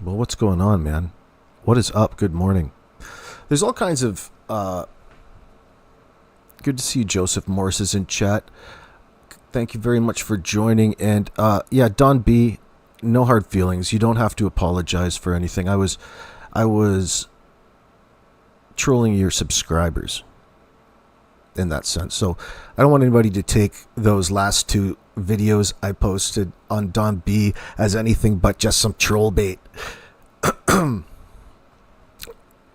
Well, what's going on, man? What is up? Good morning. There's all kinds of. Good to see you, Joseph Morris is in chat. Thank you very much for joining. And yeah, Don B, no hard feelings. You don't have to apologize for anything. I was trolling your subscribers in that sense. So I don't want anybody to take those last two videos I posted on Don B as anything but just some troll bait.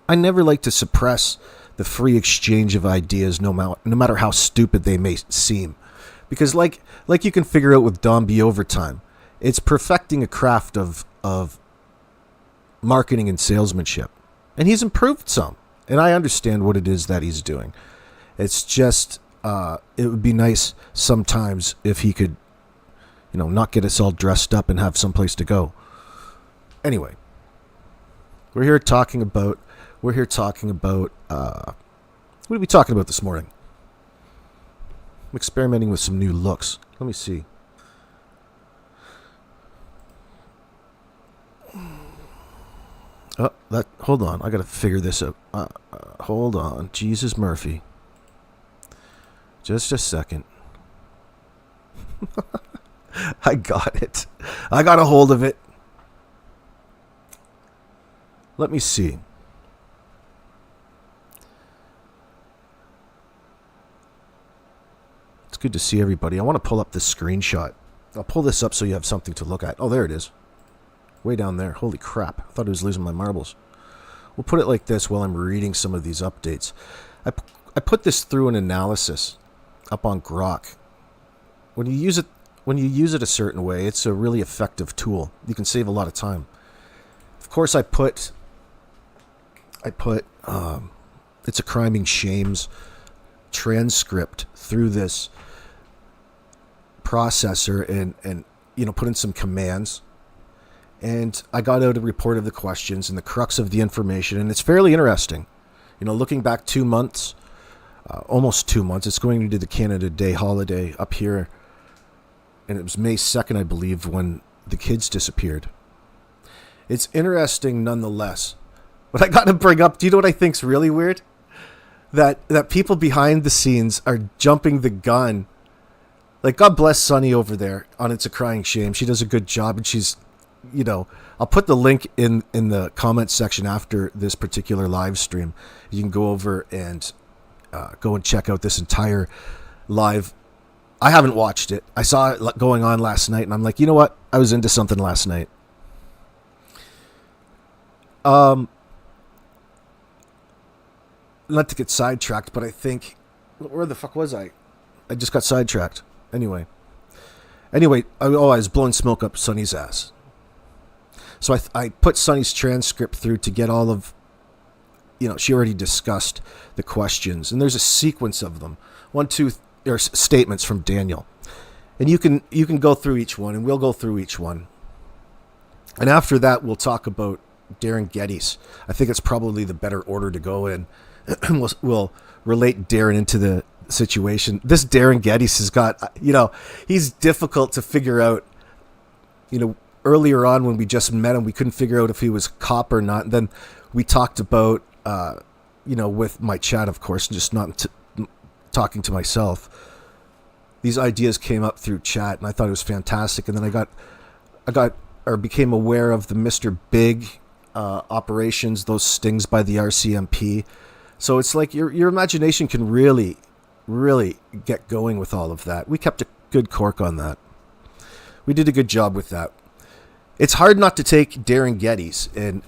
I never like to suppress the free exchange of ideas, no matter how stupid they may seem, because like you can figure out with Don B over time, it's perfecting a craft of marketing and salesmanship, and he's improved some, and I understand what it is that he's doing. It's just it would be nice sometimes if he could, not get us all dressed up and have someplace to go. Anyway, we're here talking about. What are we talking about this morning? I'm experimenting with some new looks. Let me see. Hold on. I got to figure this out. Hold on. Jesus Murphy. Just a second. I got it. I got a hold of it. Let me see. It's good to see everybody. I want to pull up this screenshot. I'll pull this up so you have something to look at. Oh, there it is. Way down there. Holy crap. I thought I was losing my marbles. We'll put it like this while I'm reading some of these updates. I put this through an analysis up on Grok. When you use it a certain way, it's a really effective tool. You can save a lot of time. Of course, I put It's a Criming Shames transcript through this processor and put in some commands, and I got out a report of the questions and the crux of the information, and it's fairly interesting. Looking back 2 months, almost 2 months, it's going into the Canada Day holiday up here, and it was May 2nd, I believe, when the kids disappeared. It's interesting nonetheless. But I got to bring up, do you know what I think's really weird? That people behind the scenes are jumping the gun. Like, God bless Sunny over there on It's a Crying Shame. She does a good job, and she's, I'll put the link in the comment section after this particular live stream. You can go over and go and check out this entire live. I haven't watched it. I saw it going on last night, and I'm like, you know what? I was into something last night. Not to get sidetracked, but I think, where the fuck was I? I just got sidetracked. Anyway, I was blowing smoke up Sonny's ass. So I put Sonny's transcript through to get all of, she already discussed the questions, and there's a sequence of them. Statements from Daniel, and you can go through each one, and we'll go through each one. And after that, we'll talk about Derin Geddes. I think it's probably the better order to go in. we'll relate Derin into the situation. This Derin Geddes has got, he's difficult to figure out. Earlier on when we just met him, we couldn't figure out if he was cop or not. And then we talked about, with my chat, of course, just not talking to myself. These ideas came up through chat, and I thought it was fantastic. And then I became aware of the Mr. Big operations, those stings by the RCMP. So it's like your imagination can really, really get going with all of that. We kept a good cork on that. We did a good job with that. It's hard not to take Derin Geddes and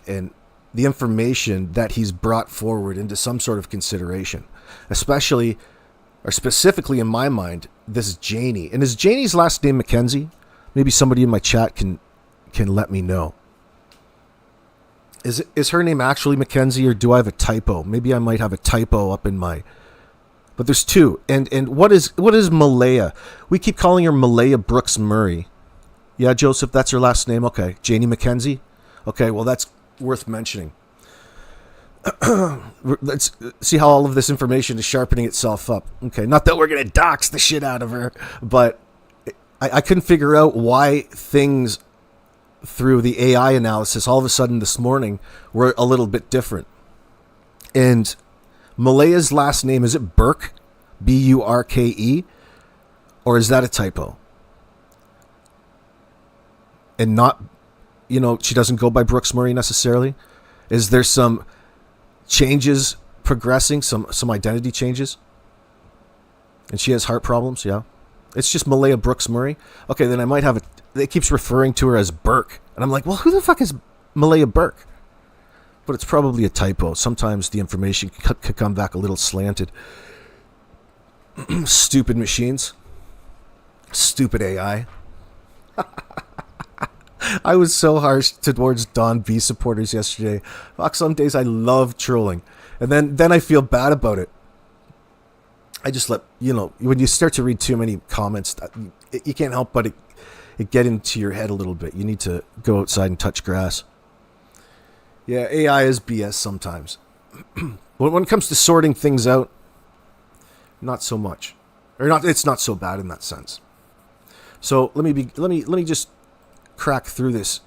the information that he's brought forward into some sort of consideration, especially or specifically in my mind, this Janie. And is Janie's last name Mackenzie? Maybe somebody in my chat can let me know. Is her name actually Mackenzie, or do I have a typo? Maybe I might have a typo up in my... But there's two. And what is Malaya? We keep calling her Malaya Brooks-Murray. Yeah, Joseph, that's her last name? Okay. Janie Mackenzie? Okay, well, that's worth mentioning. Let's see how all of this information is sharpening itself up. Okay, not that we're going to dox the shit out of her, but I couldn't figure out why things through the AI analysis, all of a sudden this morning, were a little bit different. And Malaya's last name, is it Burke? Burke? Or is that a typo? And not, she doesn't go by Brooks-Murray necessarily? Is there some changes progressing, some identity changes? And she has heart problems, yeah? It's just Malaya Brooks-Murray? Okay, then I might have it keeps referring to her as Burke. And I'm like, well, who the fuck is Malaya Burke? But it's probably a typo. Sometimes the information could come back a little slanted. Stupid machines. Stupid AI. I was so harsh towards Don B supporters yesterday. Fuck, some days I love trolling. And then I feel bad about it. I just let, when you start to read too many comments, you can't help but it get into your head a little bit. You need to go outside and touch grass. Yeah, AI is BS sometimes. When it comes to sorting things out, not so much. It's not so bad in that sense. So let me just crack through this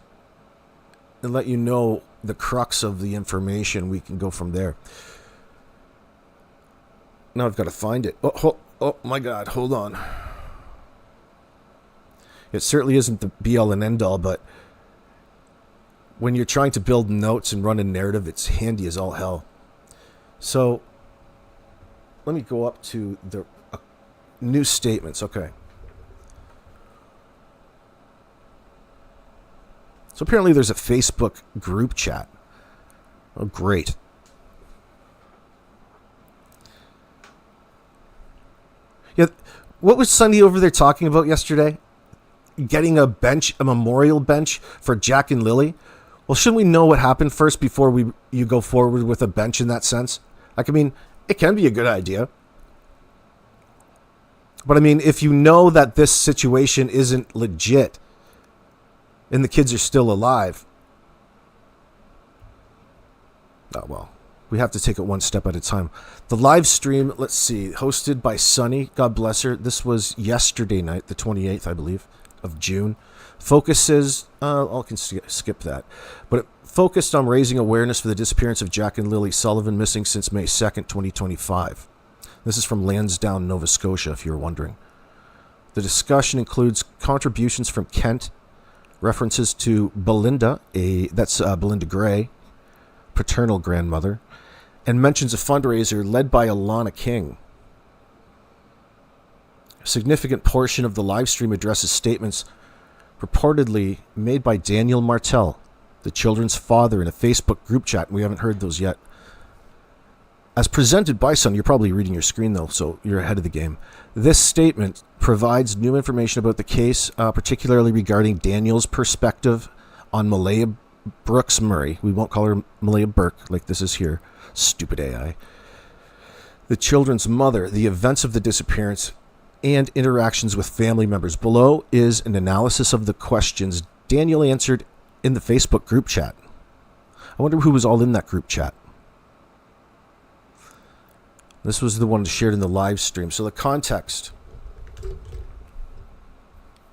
and let you know the crux of the information. We can go from there. Now I've got to find it. Oh my God, hold on. It certainly isn't the be-all and end-all, but when you're trying to build notes and run a narrative, it's handy as all hell. So let me go up to the new statements. Okay. So apparently there's a Facebook group chat. Oh, great. Yeah, what was Sunday over there talking about yesterday? Getting a memorial bench for Jack and Lily? Well, shouldn't we know what happened first before you go forward with a bench in that sense? It can be a good idea. But if you know that this situation isn't legit and the kids are still alive, oh well. We have to take it one step at a time. The live stream, let's see, hosted by Sunny, God bless her. This was yesterday night, the 28th, I believe, of June. Focuses, I can skip that. But it focused on raising awareness for the disappearance of Jack and Lily Sullivan, missing since May 2nd, 2025. This is from Lansdowne, Nova Scotia, if you're wondering. The discussion includes contributions from Kent, references to Belinda, that's Belinda Gray, paternal grandmother, and mentions a fundraiser led by Alana King. A significant portion of the live stream addresses statements purportedly made by Daniel Martell, the children's father, in a Facebook group chat. We haven't heard those yet. As presented by Sun, you're probably reading your screen though, so you're ahead of the game. This statement provides new information about the case, particularly regarding Daniel's perspective on Malaya Brooks-Murray. We won't call her Malaya Burke like this is here. Stupid AI. The children's mother, the events of the disappearance, and interactions with family members. Below is an analysis of the questions Daniel answered in the Facebook group chat. I wonder who was all in that group chat. This was the one shared in the live stream. So the context. Let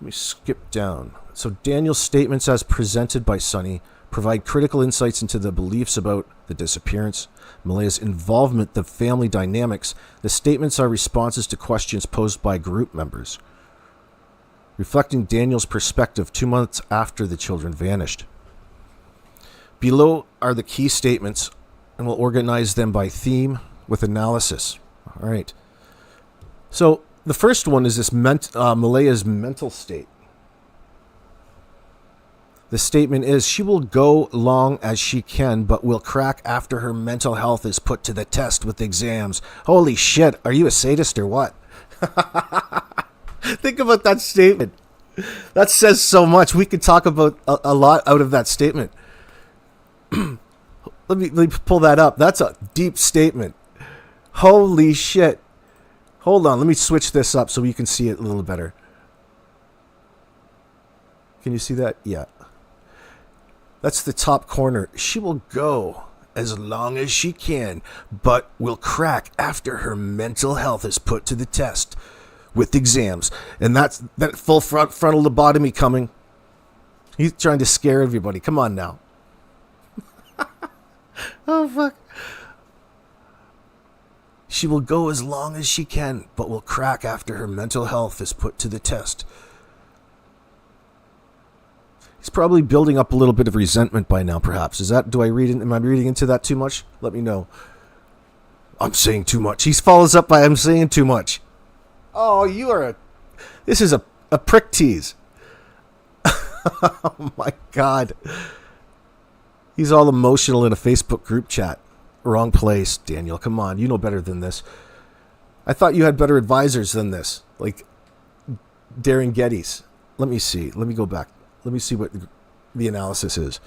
me skip down. So Daniel's statements as presented by Sunny provide critical insights into the beliefs about the disappearance, Malaya's involvement, the family dynamics. The statements are responses to questions posed by group members, reflecting Daniel's perspective 2 months after the children vanished. Below are the key statements, and we'll organize them by theme with analysis. All right. So the first one is this Malaya's mental state. The statement is, she will go long as she can, but will crack after her mental health is put to the test with exams. Holy shit, are you a sadist or what? Think about that statement. That says so much. We could talk about a lot out of that statement. Let me pull that up. That's a deep statement. Holy shit. Hold on, let me switch this up so you can see it a little better. Can you see that? Yeah. That's the top corner. She will go as long as she can, but will crack after her mental health is put to the test with exams. And that's that full frontal lobotomy coming. He's trying to scare everybody. Come on now. Oh, fuck. She will go as long as she can, but will crack after her mental health is put to the test. He's probably building up a little bit of resentment by now, perhaps. Am I reading into that too much? Let me know. I'm saying too much. He follows up by, I'm saying too much. Oh, this is a prick tease. Oh my God. He's all emotional in a Facebook group chat. Wrong place, Daniel. Come on, you know better than this. I thought you had better advisors than this. Like Derin Geddes. Let me see. Let me go back. Let me see what the analysis is.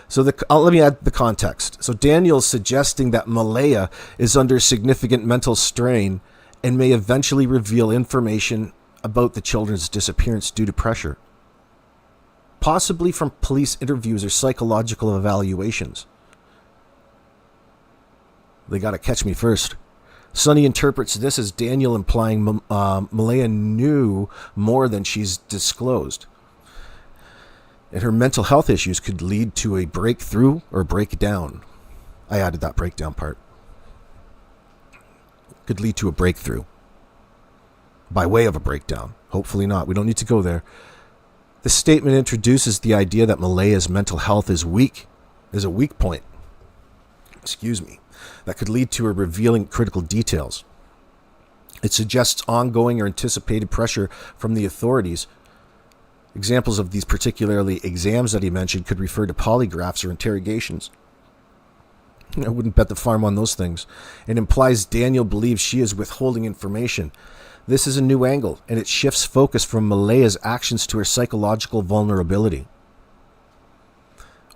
So let me add the context. So Daniel's suggesting that Malaya is under significant mental strain and may eventually reveal information about the children's disappearance due to pressure, possibly from police interviews or psychological evaluations. They got to catch me first. Sonny interprets this as Daniel implying Malaya knew more than she's disclosed, and her mental health issues could lead to a breakthrough or breakdown. I added that breakdown part. Could lead to a breakthrough. By way of a breakdown. Hopefully not. We don't need to go there. The statement introduces the idea that Malaya's mental health is a weak point. Excuse me. That could lead to her revealing critical details. It suggests ongoing or anticipated pressure from the authorities. Examples of these particularly exams that he mentioned could refer to polygraphs or interrogations. I wouldn't bet the farm on those things. It implies Daniel believes she is withholding information. This is a new angle, and it shifts focus from Malaya's actions to her psychological vulnerability.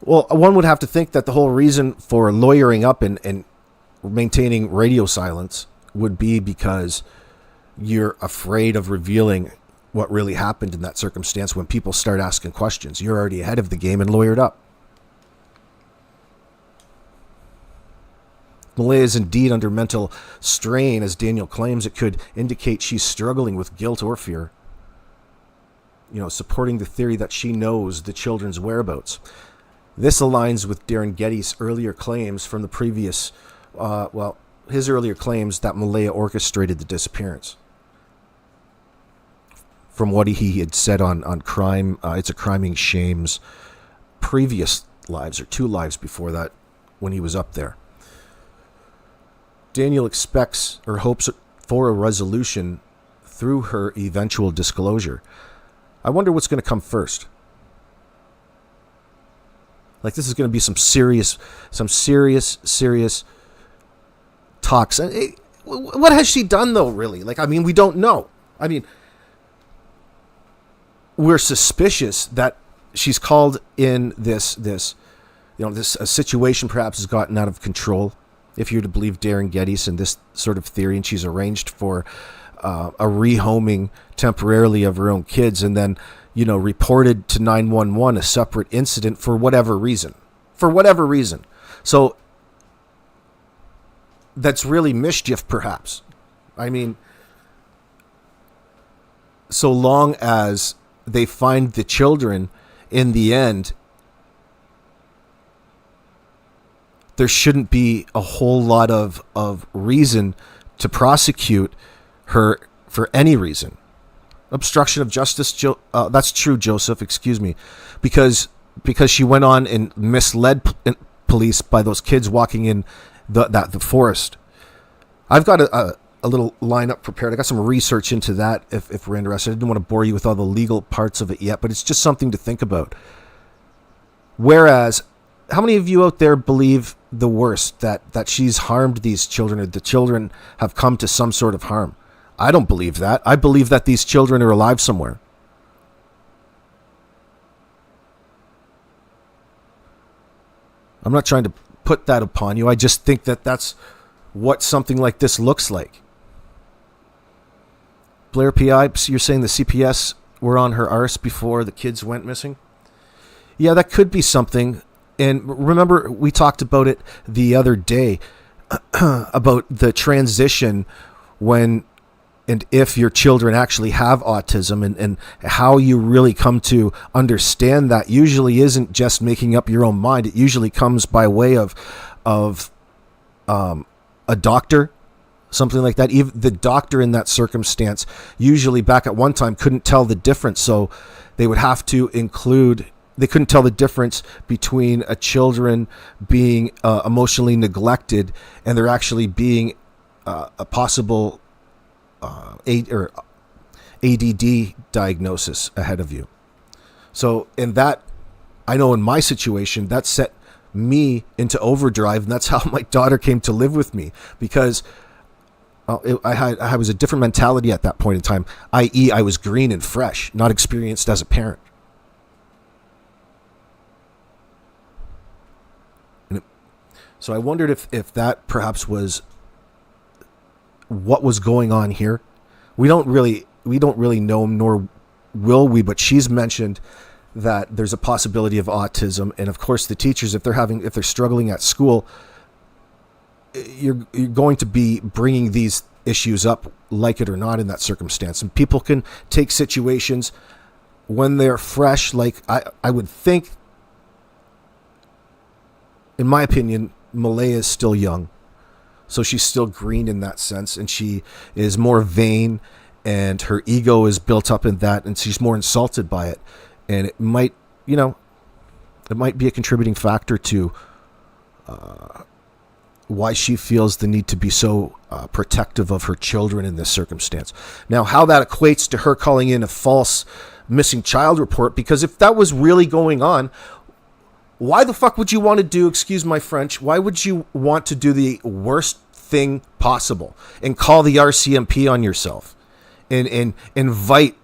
Well, one would have to think that the whole reason for lawyering up and maintaining radio silence would be because you're afraid of revealing what really happened in that circumstance when people start asking questions. You're already ahead of the game and lawyered up. Malaya is indeed under mental strain, as Daniel claims. It could indicate she's struggling with guilt or fear. Supporting the theory that she knows the children's whereabouts. This aligns with Derin Geddes' earlier claims from the previous, his earlier claims that Malaya orchestrated the disappearance. From what he had said on Crime, It's a Criming Shame's previous lives, or 2 lives before that, when he was up there. Daniel expects or hopes for a resolution through her eventual disclosure. I wonder what's going to come first. Like, this is going to be some serious talks. And what has she done, though, really? We don't know. We're suspicious that she's called in this a situation perhaps has gotten out of control, if you're to believe Derin Geddes and this sort of theory, and she's arranged for a rehoming temporarily of her own kids, and then reported to 911 a separate incident for whatever reason. So that's really mischief, perhaps. So long as they find the children in the end, there shouldn't be a whole lot of reason to prosecute her for any reason. Obstruction of justice, that's true, Joseph, excuse me, because she went on and misled police by those kids walking in the forest. I've got a little lineup prepared. I got some research into that if we're interested. I didn't want to bore you with all the legal parts of it yet, but it's just something to think about. Whereas, how many of you out there believe the worst, that she's harmed these children, or the children have come to some sort of harm? I don't believe that. I believe that these children are alive somewhere. I'm not trying to put that upon you. I just think that that's what something like this looks like. Blair PI, you're saying the CPS were on her arse before the kids went missing? Yeah, that could be something. And remember, we talked about it the other day, about the transition when and if your children actually have autism, and how you really come to understand that usually isn't just making up your own mind. It usually comes by way of a doctor, something like that. Even the doctor in that circumstance usually back at one time couldn't tell the difference, so they would have to include. They couldn't tell the difference between a children being emotionally neglected and there actually being a possible ADD diagnosis ahead of you. So in that, I know in my situation, that set me into overdrive, and that's how my daughter came to live with me, because I was a different mentality at that point in time, i.e. I was green and fresh, not experienced as a parent. So I wondered if that perhaps was what was going on here. We don't really know, nor will we, but she's mentioned that there's a possibility of autism, and of course the teachers, if they're struggling at school, you're going to be bringing these issues up, like it or not, in that circumstance. And people can take situations when they're fresh, like I would think, in my opinion, Malaya is still young, so she's still green in that sense, and she is more vain, and her ego is built up in that, and she's more insulted by it, and it might be a contributing factor to why she feels the need to be so protective of her children in this circumstance. Now, how that equates to her calling in a false missing child report, because if that was really going on, why the fuck would you want to do, excuse my French, why would you want to do the worst thing possible and call the RCMP on yourself and invite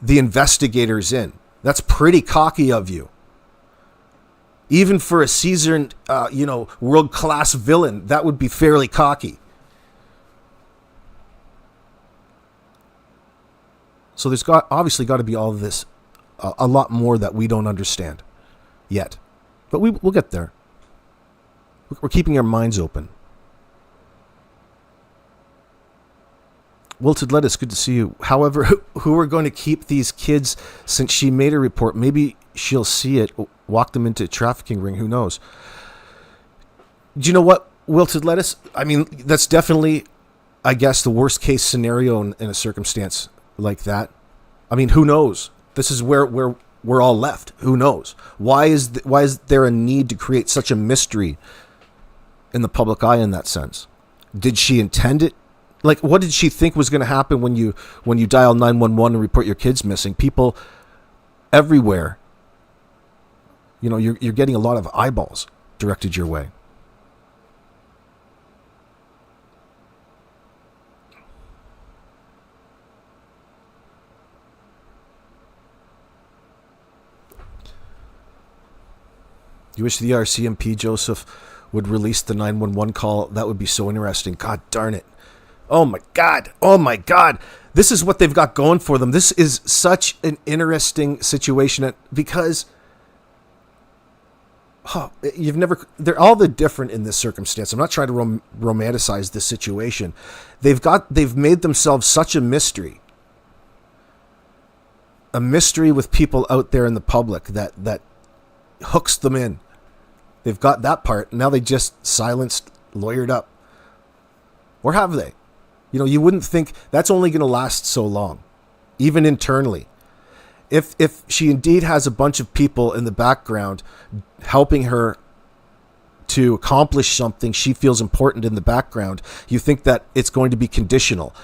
the investigators in? That's pretty cocky of you. Even for a seasoned, world-class villain, that would be fairly cocky. So there's obviously got to be all of this, a lot more that we don't understand yet. But we'll get there. We're keeping our minds open. Wilted Lettuce, good to see you. However, who are going to keep these kids since she made a report? Maybe she'll see it, walk them into a trafficking ring. Who knows? Do you know what, Wilted Lettuce? I mean, that's definitely, I guess, the worst case scenario in a circumstance like that. I mean, who knows? This is where we're all left. Who knows? Why is there a need to create such a mystery in the public eye in that sense? Did she intend it? Like, what did she think was going to happen when you dial 911 and report your kids missing? People everywhere, you're getting a lot of eyeballs directed your way. You wish the RCMP, Joseph, would release the 911 call. That would be so interesting. God darn it. Oh my God. Oh my God. This is what they've got going for them. This is such an interesting situation because they're all the different in this circumstance. I'm not trying to romanticize this situation. They've made themselves such a mystery with people out there in the public that hooks them in. They've got that part. Now they just silenced, lawyered up. Or have they? You wouldn't think that's only going to last so long, even internally. If she indeed has a bunch of people in the background helping her to accomplish something she feels important in the background, you think that it's going to be conditional.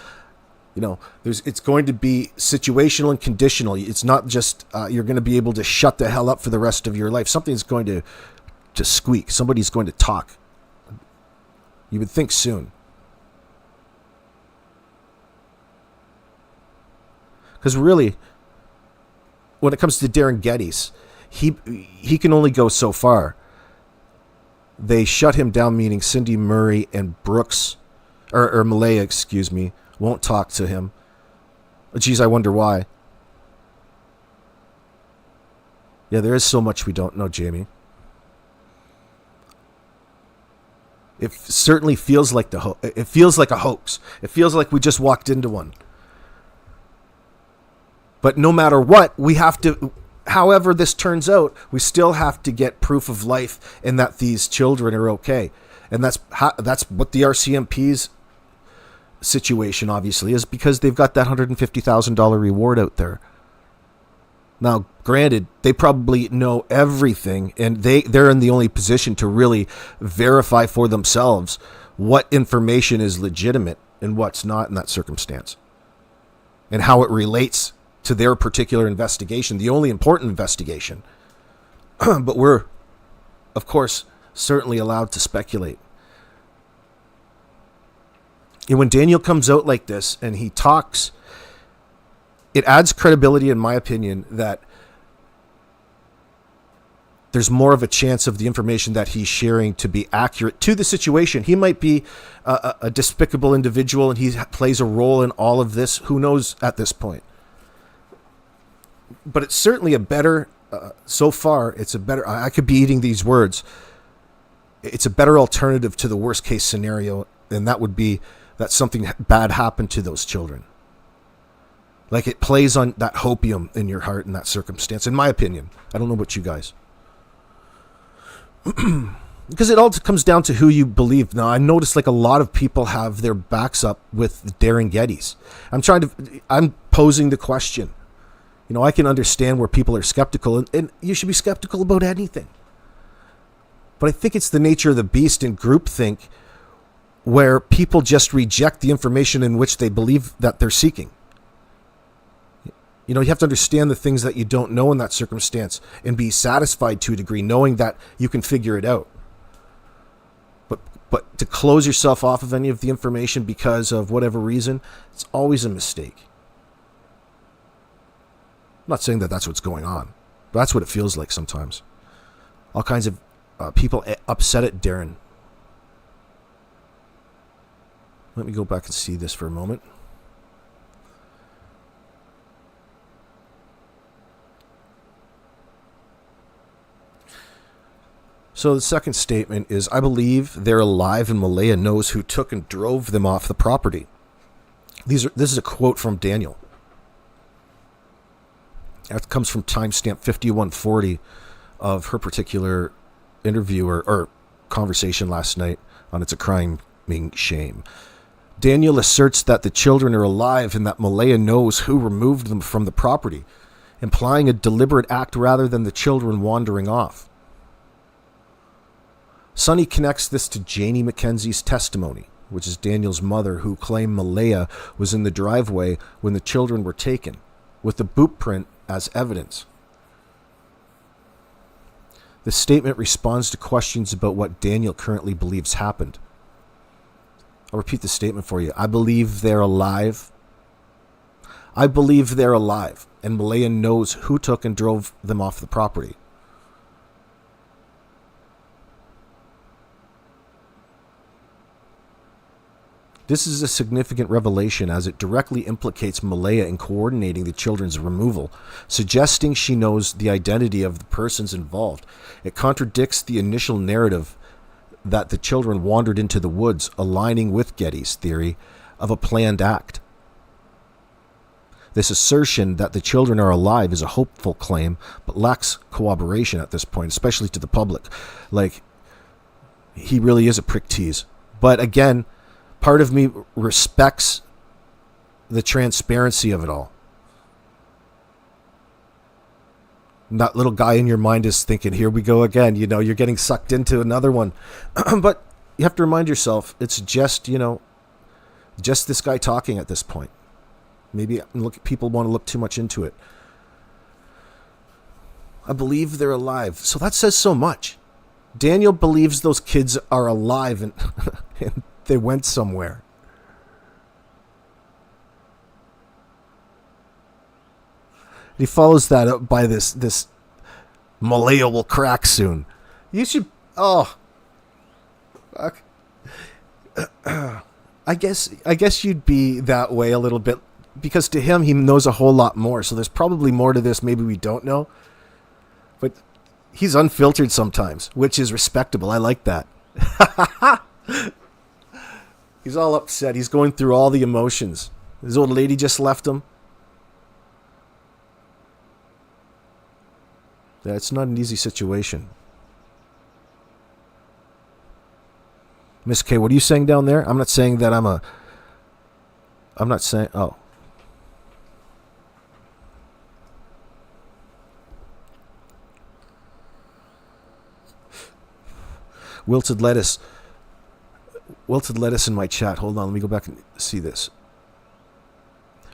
It's going to be situational and conditional. It's not just you're going to be able to shut the hell up for the rest of your life. Something's going to squeak. Somebody's going to talk. You would think soon. Because really, when it comes to Derin Geddes, he can only go so far. They shut him down, meaning Cindy Murray and Brooks, or Malaya, excuse me, won't talk to him. Geez, I wonder why. Yeah, there is so much we don't know, Jamie. It certainly feels like it feels like a hoax. It feels like we just walked into one. But no matter what, we have to, however this turns out, we still have to get proof of life and that these children are okay. And that's what the RCMP's situation obviously is, because they've got that $150,000 reward out there. Now, granted, they probably know everything, and they're in the only position to really verify for themselves what information is legitimate and what's not in that circumstance, and how it relates to their particular investigation, the only important investigation. But we're, of course, certainly allowed to speculate. And when Daniel comes out like this and he talks, it adds credibility, in my opinion, that there's more of a chance of the information that he's sharing to be accurate to the situation. He might be a despicable individual and he plays a role in all of this. Who knows at this point? But it's certainly a better, so far, it's a better, I could be eating these words. It's a better alternative to the worst case scenario, and that would be that something bad happened to those children. Like, it plays on that hopium in your heart in that circumstance, in my opinion. I don't know about you guys. Because it all comes down to who you believe. Now, I noticed like a lot of people have their backs up with Derin Geddes. I'm posing the question. You know, I can understand where people are skeptical, and you should be skeptical about anything. But I think it's the nature of the beast in groupthink, where people just reject the information in which they believe that they're seeking. You know, you have to understand the things that you don't know in that circumstance and be satisfied to a degree, knowing that you can figure it out. But to close yourself off of any of the information because of whatever reason, it's always a mistake. I'm not saying that that's what's going on, but that's what it feels like sometimes. All kinds of people upset at Derin. Let me go back and see this for a moment. So the second statement is, I believe they're alive and Malaya knows who took and drove them off the property. This is a quote from Daniel. That comes from timestamp 5140 of her particular interview or conversation last night on It's a Crime Being Shame. Daniel asserts that the children are alive and that Malaya knows who removed them from the property, implying a deliberate act rather than the children wandering off. Sonny connects this to Janie McKenzie's testimony, which is Daniel's mother, who claimed Malaya was in the driveway when the children were taken, with the boot print as evidence. The statement responds to questions about what Daniel currently believes happened. I'll repeat the statement for you. I believe they're alive. I believe they're alive, and Malaya knows who took and drove them off the property. This is a significant revelation as it directly implicates Malaya in coordinating the children's removal, suggesting she knows the identity of the persons involved. It contradicts the initial narrative that the children wandered into the woods, aligning with Geddes' theory of a planned act. This assertion that the children are alive is a hopeful claim, but lacks corroboration at this point, especially to the public. Like, he really is a prick tease. But again, part of me respects the transparency of it all. And that little guy in your mind is thinking, here we go again. You know, you're getting sucked into another one. But you have to remind yourself, it's just, just this guy talking at this point. Maybe people want to look too much into it. I believe they're alive. So that says so much. Daniel believes those kids are alive and, and they went somewhere. He follows that up by this Malaya will crack soon. You should, fuck. I guess you'd be that way a little bit, because to him, he knows a whole lot more. So there's probably more to this maybe we don't know. But he's unfiltered sometimes, which is respectable. I like that. He's all upset. He's going through all the emotions. His old lady just left him. Yeah, it's not an easy situation. Miss K, what are you saying down there? I'm not saying that I'm not saying... Oh. Wilted lettuce in my chat. Hold on, let me go back and see this.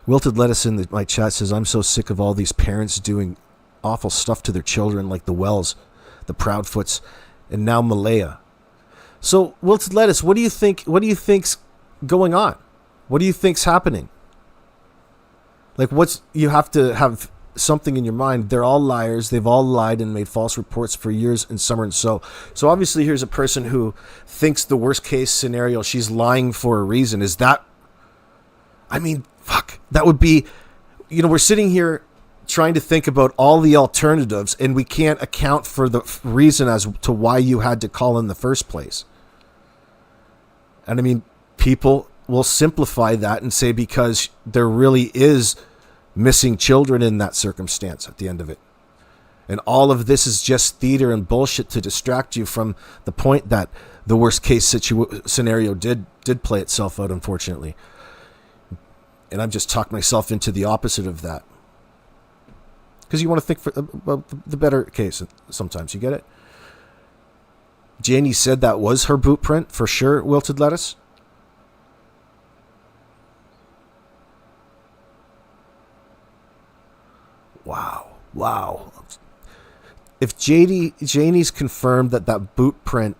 Wilted lettuce in my chat says, I'm so sick of all these parents doing awful stuff to their children, like the Wells, the Proudfoots, and now Malaya. So, Wilted lettuce, what do you think's going on? What do you think's happening? Like, you have to have something in your mind. They're all liars. They've all lied and made false reports for years, and summer and so. So obviously here's a person who thinks the worst case scenario, she's lying for a reason. Is that, I mean, fuck, that would be, we're sitting here trying to think about all the alternatives, and we can't account for the reason as to why you had to call in the first place. And I mean, people will simplify that and say because there really is missing children in that circumstance at the end of it. And all of this is just theater and bullshit to distract you from the point that the worst case scenario did play itself out, unfortunately. And I've just talked myself into the opposite of that. Because you want to think about the better case sometimes, you get it? Janie said that was her boot print, for sure, Wilted lettuce. Wow. If Janie's confirmed that boot print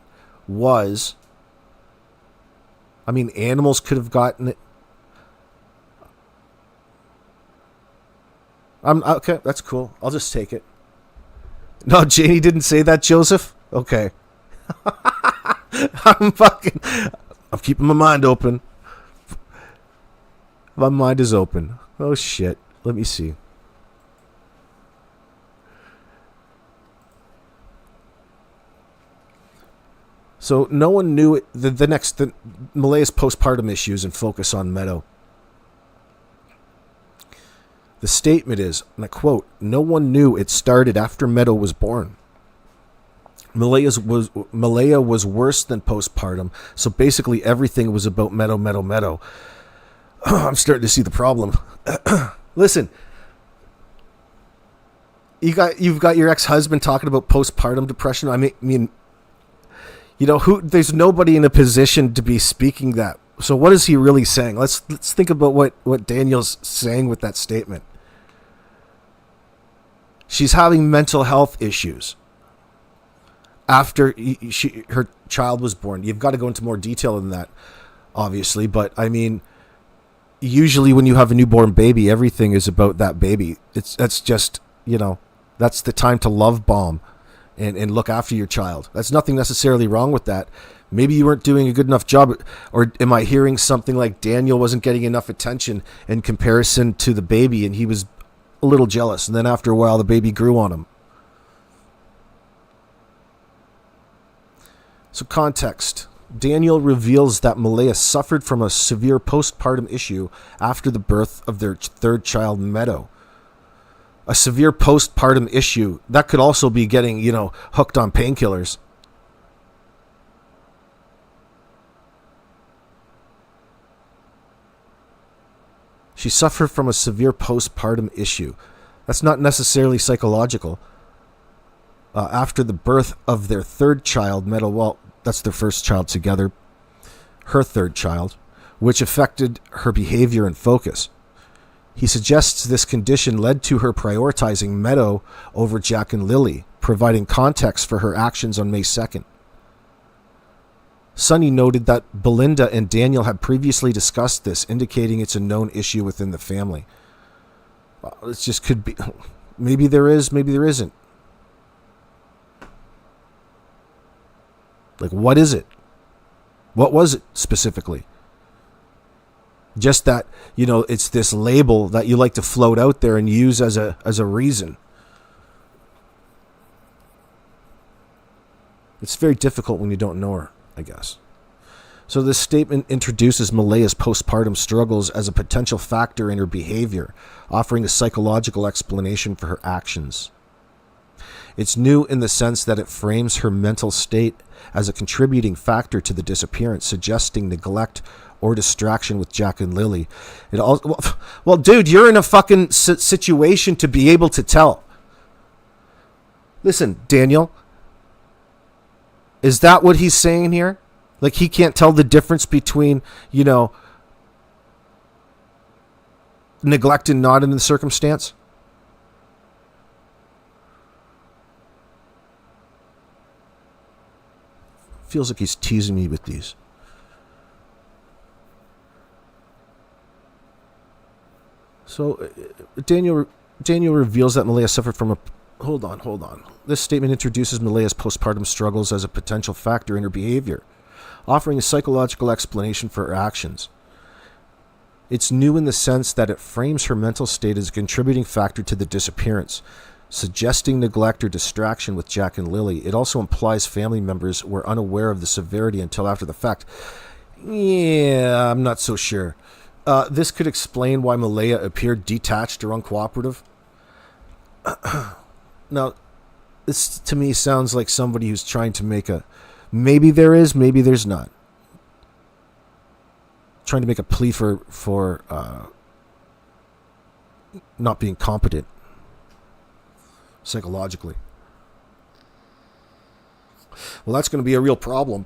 was, I mean, animals could have gotten it. Okay, that's cool. I'll just take it. No, Janie didn't say that, Joseph? Okay. I'm keeping my mind open. My mind is open. Oh, shit. Let me see. So no one knew it. The Malaya's postpartum issues and focus on Meadow. The statement is, and I quote, no one knew it started after Meadow was born. Malaya was worse than postpartum, so basically everything was about Meadow. I'm starting to see the problem. Listen, you've got your ex-husband talking about postpartum depression. I mean, there's nobody in a position to be speaking that. So what is he really saying? Let's think about what Daniel's saying with that statement. She's having mental health issues after her child was born. You've got to go into more detail than that, obviously. But I mean, usually when you have a newborn baby, everything is about that baby. That's just, that's the time to love bomb and look after your child. That's nothing necessarily wrong with that. Maybe you weren't doing a good enough job, or am I hearing something like Daniel wasn't getting enough attention in comparison to the baby and he was a little jealous, and then after a while the baby grew on him? So context. Daniel reveals that Malaya suffered from a severe postpartum issue after the birth of their third child, Meadow. A severe postpartum issue, that could also be getting, hooked on painkillers. She suffered from a severe postpartum issue. That's not necessarily psychological. After the birth of their third child, Meadow, well, that's their first child together, her third child, which affected her behavior and focus. He suggests this condition led to her prioritizing Meadow over Jack and Lilly, providing context for her actions on May 2nd. Sonny noted that Belinda and Daniel had previously discussed this, indicating it's a known issue within the family. Well, it just could be. Maybe there is, maybe there isn't. Like, what is it? What was it specifically? Just that, it's this label that you like to float out there and use as a reason. It's very difficult when you don't know her, I guess. So this statement introduces Malaya's postpartum struggles as a potential factor in her behavior, offering a psychological explanation for her actions. It's new in the sense that it frames her mental state as a contributing factor to the disappearance, suggesting neglect or distraction with Jack and Lily. It all well, dude, you're in a fucking situation to be able to tell. Listen, Daniel, is that what he's saying here? Like he can't tell the difference between, neglect and not in the circumstance? Feels like he's teasing me with these. So Daniel reveals that Malaya suffered from a... Hold on. This statement introduces Malaya's postpartum struggles as a potential factor in her behavior, offering a psychological explanation for her actions. It's new in the sense that it frames her mental state as a contributing factor to the disappearance, suggesting neglect or distraction with Jack and Lily. It also implies family members were unaware of the severity until after the fact. Yeah, I'm not so sure. This could explain why Malaya appeared detached or uncooperative. Now, this to me sounds like somebody who's trying to make a... Maybe there is, maybe there's not. Trying to make a plea for not being competent psychologically. Well, that's going to be a real problem,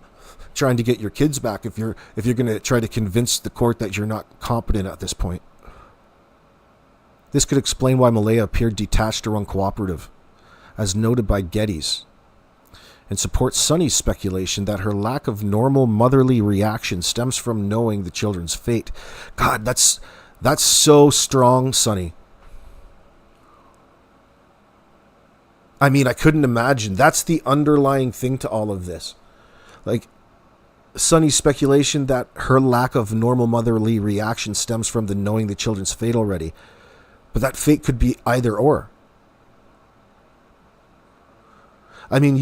trying to get your kids back if you're going to try to convince the court that you're not competent at this point. This could explain why Malaya appeared detached or uncooperative, as noted by Geddes, and supports Sunny's speculation that her lack of normal motherly reaction stems from knowing the children's fate. God, that's so strong, Sunny. I mean, I couldn't imagine. That's the underlying thing to all of this. Like, Sunny's speculation that her lack of normal motherly reaction stems from the knowing the children's fate already. But that fate could be either or. I mean,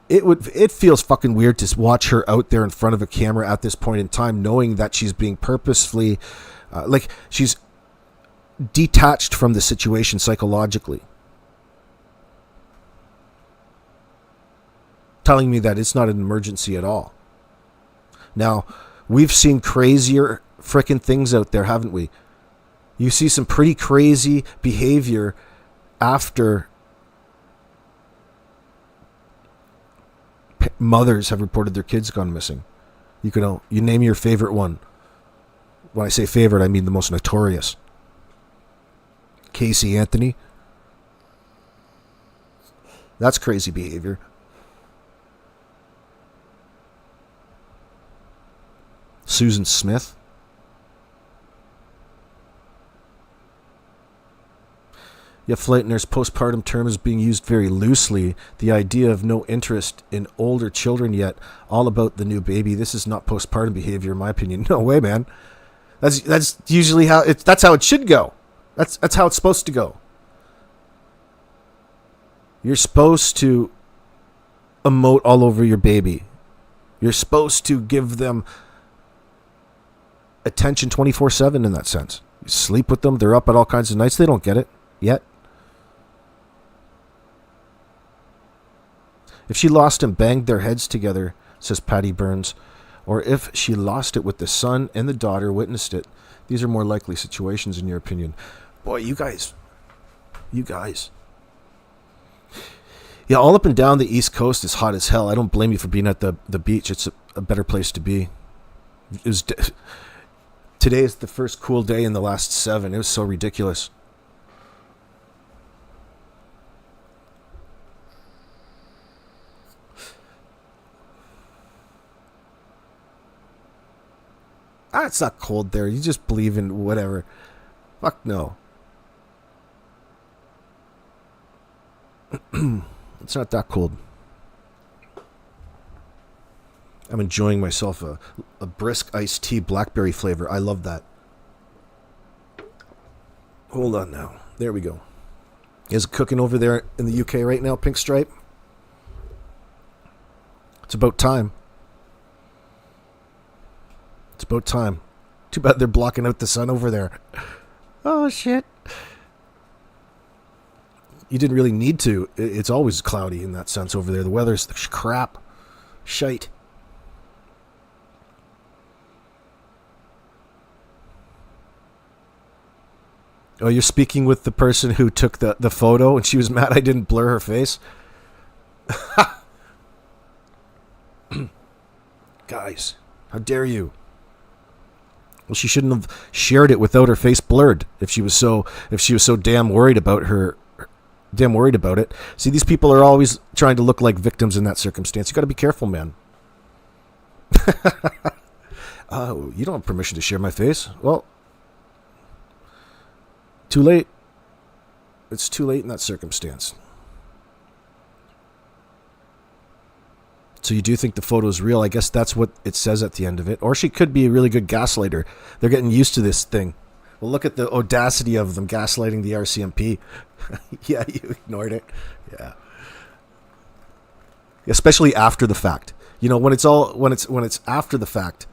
it feels fucking weird to watch her out there in front of a camera at this point in time, knowing that she's being purposefully, like she's detached from the situation psychologically, telling me that it's not an emergency at all. Now, we've seen crazier frickin' things out there, haven't we? You see some pretty crazy behavior after mothers have reported their kids gone missing. You name your favorite one. When I say favorite, I mean the most notorious. Casey Anthony. That's crazy behavior. Susan Smith. Yet Fleitner's postpartum term is being used very loosely. The idea of no interest in older children yet, all about the new baby. This is not postpartum behavior, in my opinion. No way, man. That's usually how that's how it should go. That's how it's supposed to go. You're supposed to emote all over your baby. You're supposed to give them attention 24/7 in that sense. You sleep with them. They're up at all kinds of nights. They don't get it yet. If she lost and banged their heads together, says Patty Burns, or if she lost it with the son and the daughter witnessed it, these are more likely situations in your opinion. Boy, you guys. Yeah, all up and down the East Coast is hot as hell. I don't blame you for being at the beach. It's a better place to be. Today is the first cool day in the last 7. It was so ridiculous. It's not cold there. You just believe in whatever. Fuck no. It's not that cold. I'm enjoying myself a brisk iced tea blackberry flavor. I love that. Hold on now. There we go. Is it cooking over there in the UK right now, Pink Stripe? It's about time. It's about time. Too bad they're blocking out the sun over there. Oh, shit. You didn't really need to. It's always cloudy in that sense over there. The weather's crap. Shite. Oh, you're speaking with the person who took the photo and she was mad I didn't blur her face? Guys, how dare you? Well, she shouldn't have shared it without her face blurred if she was so damn worried about it. See, these people are always trying to look like victims in that circumstance. You got to be careful, man. Oh, you don't have permission to share my face. Well, too late. It's too late in that circumstance. So you do think the photo is real. I guess that's what it says at the end of it. Or she could be a really good gaslighter. They're getting used to this thing. Well, look at the audacity of them gaslighting the RCMP. Yeah, you ignored it. Yeah. Especially after the fact. You know, when it's after the fact,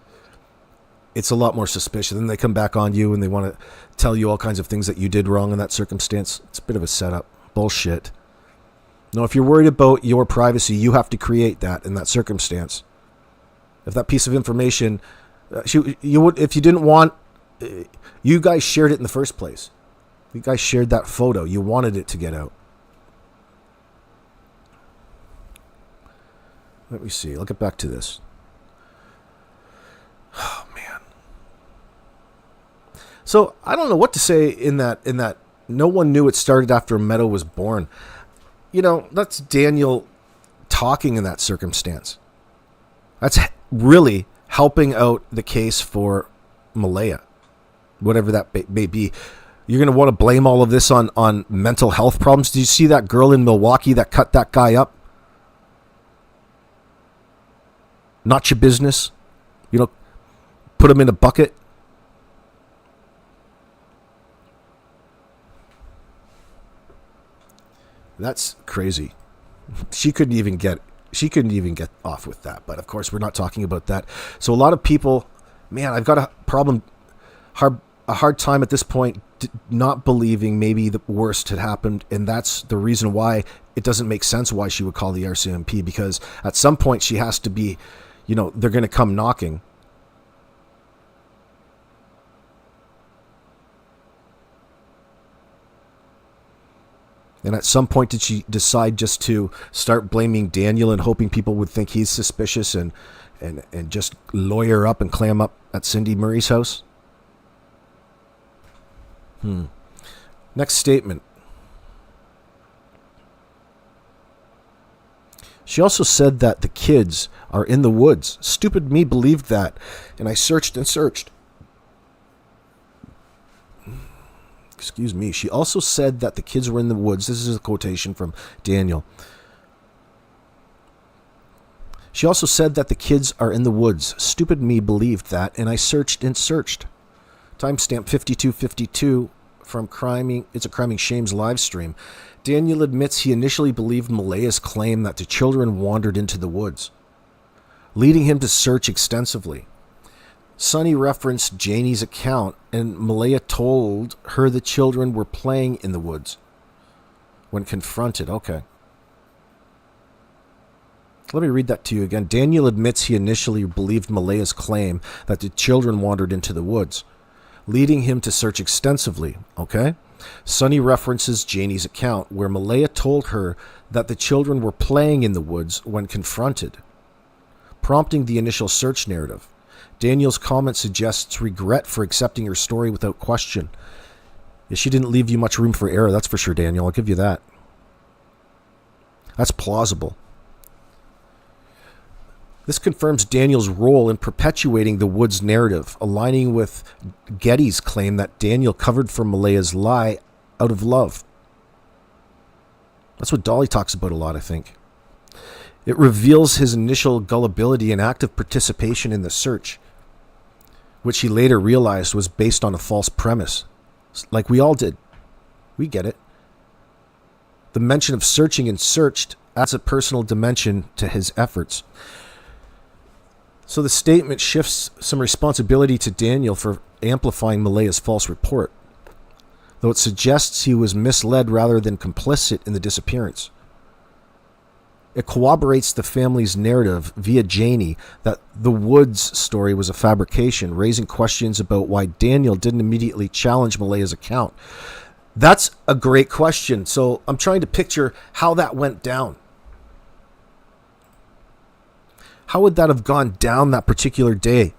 it's a lot more suspicious. Then they come back on you and they want to tell you all kinds of things that you did wrong in that circumstance. It's a bit of a setup. Bullshit. No, if you're worried about your privacy, you have to create that in that circumstance. If that piece of information, you would, if you didn't want, you guys shared it in the first place. You guys shared that photo. You wanted it to get out. Let me see. I'll get back to this. Oh, man. So I don't know what to say in that no one knew it started after Meadow was born. You know, that's Daniel talking in that circumstance. That's really helping out the case for Malaya, whatever that may be. You're going to want to blame all of this on mental health problems. Did you see that girl in Milwaukee that cut that guy up? Not your business. You know, put him in a bucket. That's crazy. She couldn't even get off with that. But of course, we're not talking about that. So a lot of people, man, I've got a hard time at this point not believing maybe the worst had happened, and that's the reason why it doesn't make sense why she would call the RCMP, because at some point she has to be, you know, they're going to come knocking. And at some point, did she decide just to start blaming Daniel and hoping people would think he's suspicious and just lawyer up and clam up at Cindy Murray's house? Next statement. She also said that the kids are in the woods. Stupid me believed that, and I searched and searched. Excuse me. She also said that the kids were in the woods. This is a quotation from Daniel. She also said that the kids are in the woods. Stupid me believed that, and I searched and searched. Timestamp 5252 from It's a Criming Shames live stream. Daniel admits he initially believed Malaya's claim that the children wandered into the woods, leading him to search extensively. Sonny referenced Janie's account, and Malaya told her the children were playing in the woods when confronted. Okay. Let me read that to you again. Daniel admits he initially believed Malaya's claim that the children wandered into the woods, leading him to search extensively. Okay. Sonny references Janie's account, where Malaya told her that the children were playing in the woods when confronted, prompting the initial search narrative. Daniel's comment suggests regret for accepting her story without question. Yeah, she didn't leave you much room for error, that's for sure, Daniel. I'll give you that. That's plausible. This confirms Daniel's role in perpetuating the woods narrative, aligning with Geddes' claim that Daniel covered for Malaya's lie out of love. That's what Dolly talks about a lot, I think. It reveals his initial gullibility and active participation in the search, which he later realized was based on a false premise. Like we all did. We get it. The mention of searching and searched adds a personal dimension to his efforts. So the statement shifts some responsibility to Daniel for amplifying Malaya's false report. though it suggests he was misled rather than complicit in the disappearance. It corroborates the family's narrative via Janie that the Woods story was a fabrication, raising questions about why Daniel didn't immediately challenge Malaya's account. That's a great question. So I'm trying to picture how that went down. How would that have gone down that particular day?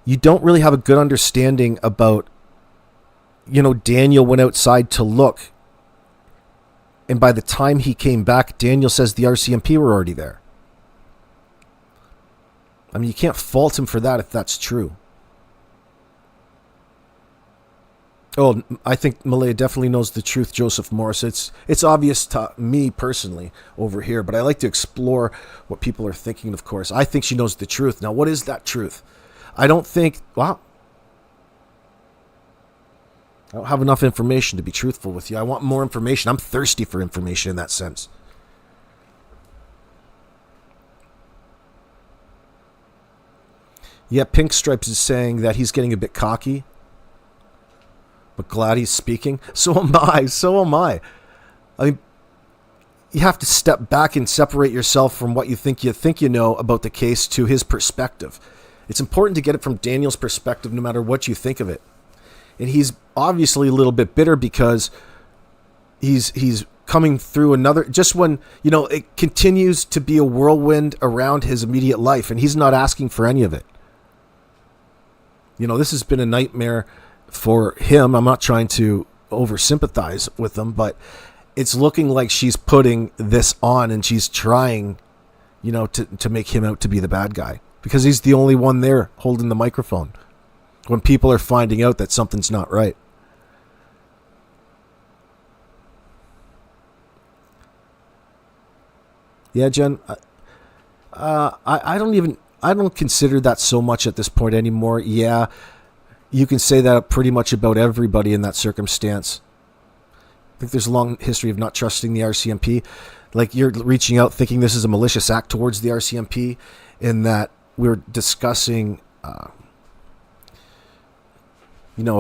You don't really have a good understanding about, Daniel went outside to look. And by the time he came back, Daniel says the RCMP were already there. I mean, you can't fault him for that if that's true. Oh, I think Malaya definitely knows the truth, Joseph Morris. It's obvious to me personally over here, but I like to explore what people are thinking, of course. I think she knows the truth. Now, what is that truth? I don't have enough information to be truthful with you. I want more information. I'm thirsty for information in that sense. Yeah, Pink Stripes is saying that he's getting a bit cocky, but glad he's speaking. So am I. I mean, you have to step back and separate yourself from what you think you know about the case to his perspective. It's important to get it from Daniel's perspective no matter what you think of it. And he's obviously a little bit bitter because he's coming through another, just when, it continues to be a whirlwind around his immediate life, and he's not asking for any of it. This has been a nightmare for him. I'm not trying to over-sympathize with him, but it's looking like she's putting this on and she's trying, to make him out to be the bad guy because he's the only one there holding the microphone when people are finding out that something's not right. Yeah, Jen, I don't consider that so much at this point anymore. Yeah, you can say that pretty much about everybody in that circumstance. I think there's a long history of not trusting the RCMP. Like, you're reaching out thinking this is a malicious act towards the RCMP, in that we're discussing, a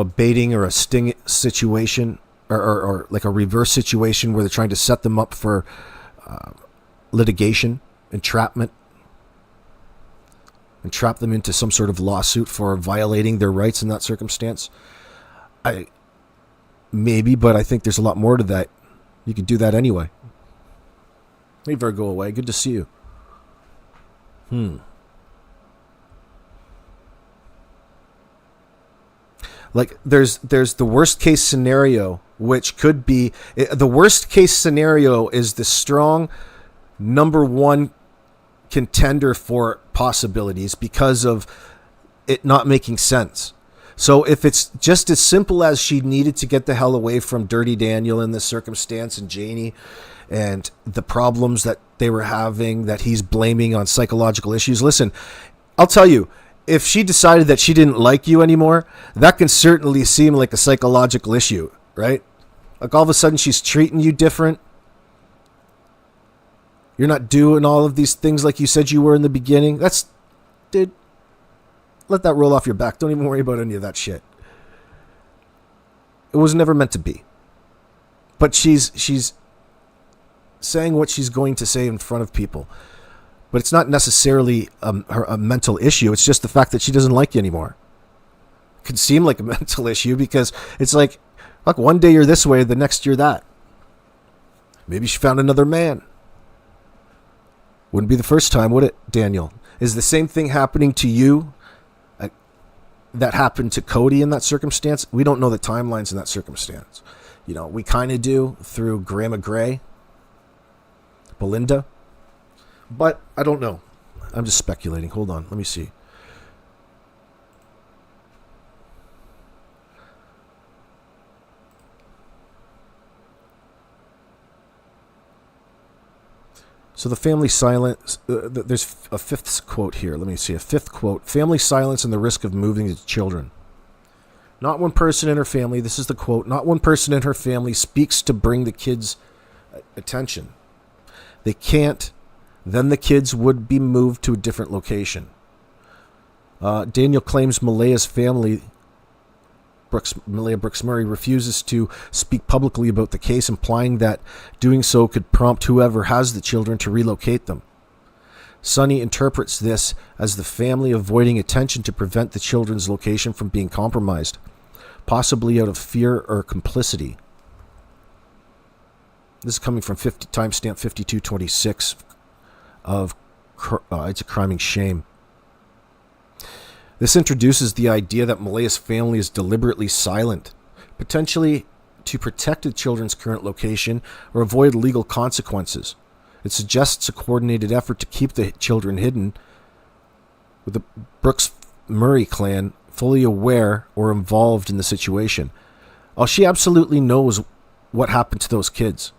baiting or a sting situation, or like a reverse situation where they're trying to set them up for litigation, entrapment, and trap them into some sort of lawsuit for violating their rights in that circumstance. Maybe, but I think there's a lot more to that. You could do that anyway. Hey, Virgo away. Good to see you. Like, there's the worst case scenario, which could be, the worst case scenario is the strong number one contender for possibilities because of it not making sense. So if it's just as simple as she needed to get the hell away from Dirty Daniel in this circumstance, and Janie, and the problems that they were having that he's blaming on psychological issues. Listen, I'll tell you, if she decided that she didn't like you anymore, that can certainly seem like a psychological issue, right? Like, all of a sudden she's treating you different. You're not doing all of these things like you said you were in the beginning. Dude, let that roll off your back. Don't even worry about any of that shit. It was never meant to be. But she's saying what she's going to say in front of people. But it's not necessarily a mental issue. It's just the fact that she doesn't like you anymore. It could seem like a mental issue because it's like, look, one day you're this way, the next you're that. Maybe she found another man. Wouldn't be the first time, would it, Daniel? Is the same thing happening to you that happened to Cody in that circumstance? We don't know the timelines in that circumstance. We kind of do through Grandma Gray, Belinda. But I don't know. I'm just speculating. Hold on. Let me see. So the family silence, there's a fifth quote here. Let me see. A fifth quote. Family silence and the risk of moving the children. Not one person in her family, this is the quote, not one person in her family speaks to bring the kids' attention. They can't. Then the kids would be moved to a different location. Daniel claims Malaya Brooks-Murray refuses to speak publicly about the case, implying that doing so could prompt whoever has the children to relocate them. Sonny interprets this as the family avoiding attention to prevent the children's location from being compromised, possibly out of fear or complicity. This is coming from timestamp 5226 of It's a Crime and Shame. This introduces the idea that Malaya's family is deliberately silent, potentially to protect the children's current location or avoid legal consequences. It suggests a coordinated effort to keep the children hidden, with the Brooks-Murray clan fully aware or involved in the situation. Oh, she absolutely knows what happened to those kids.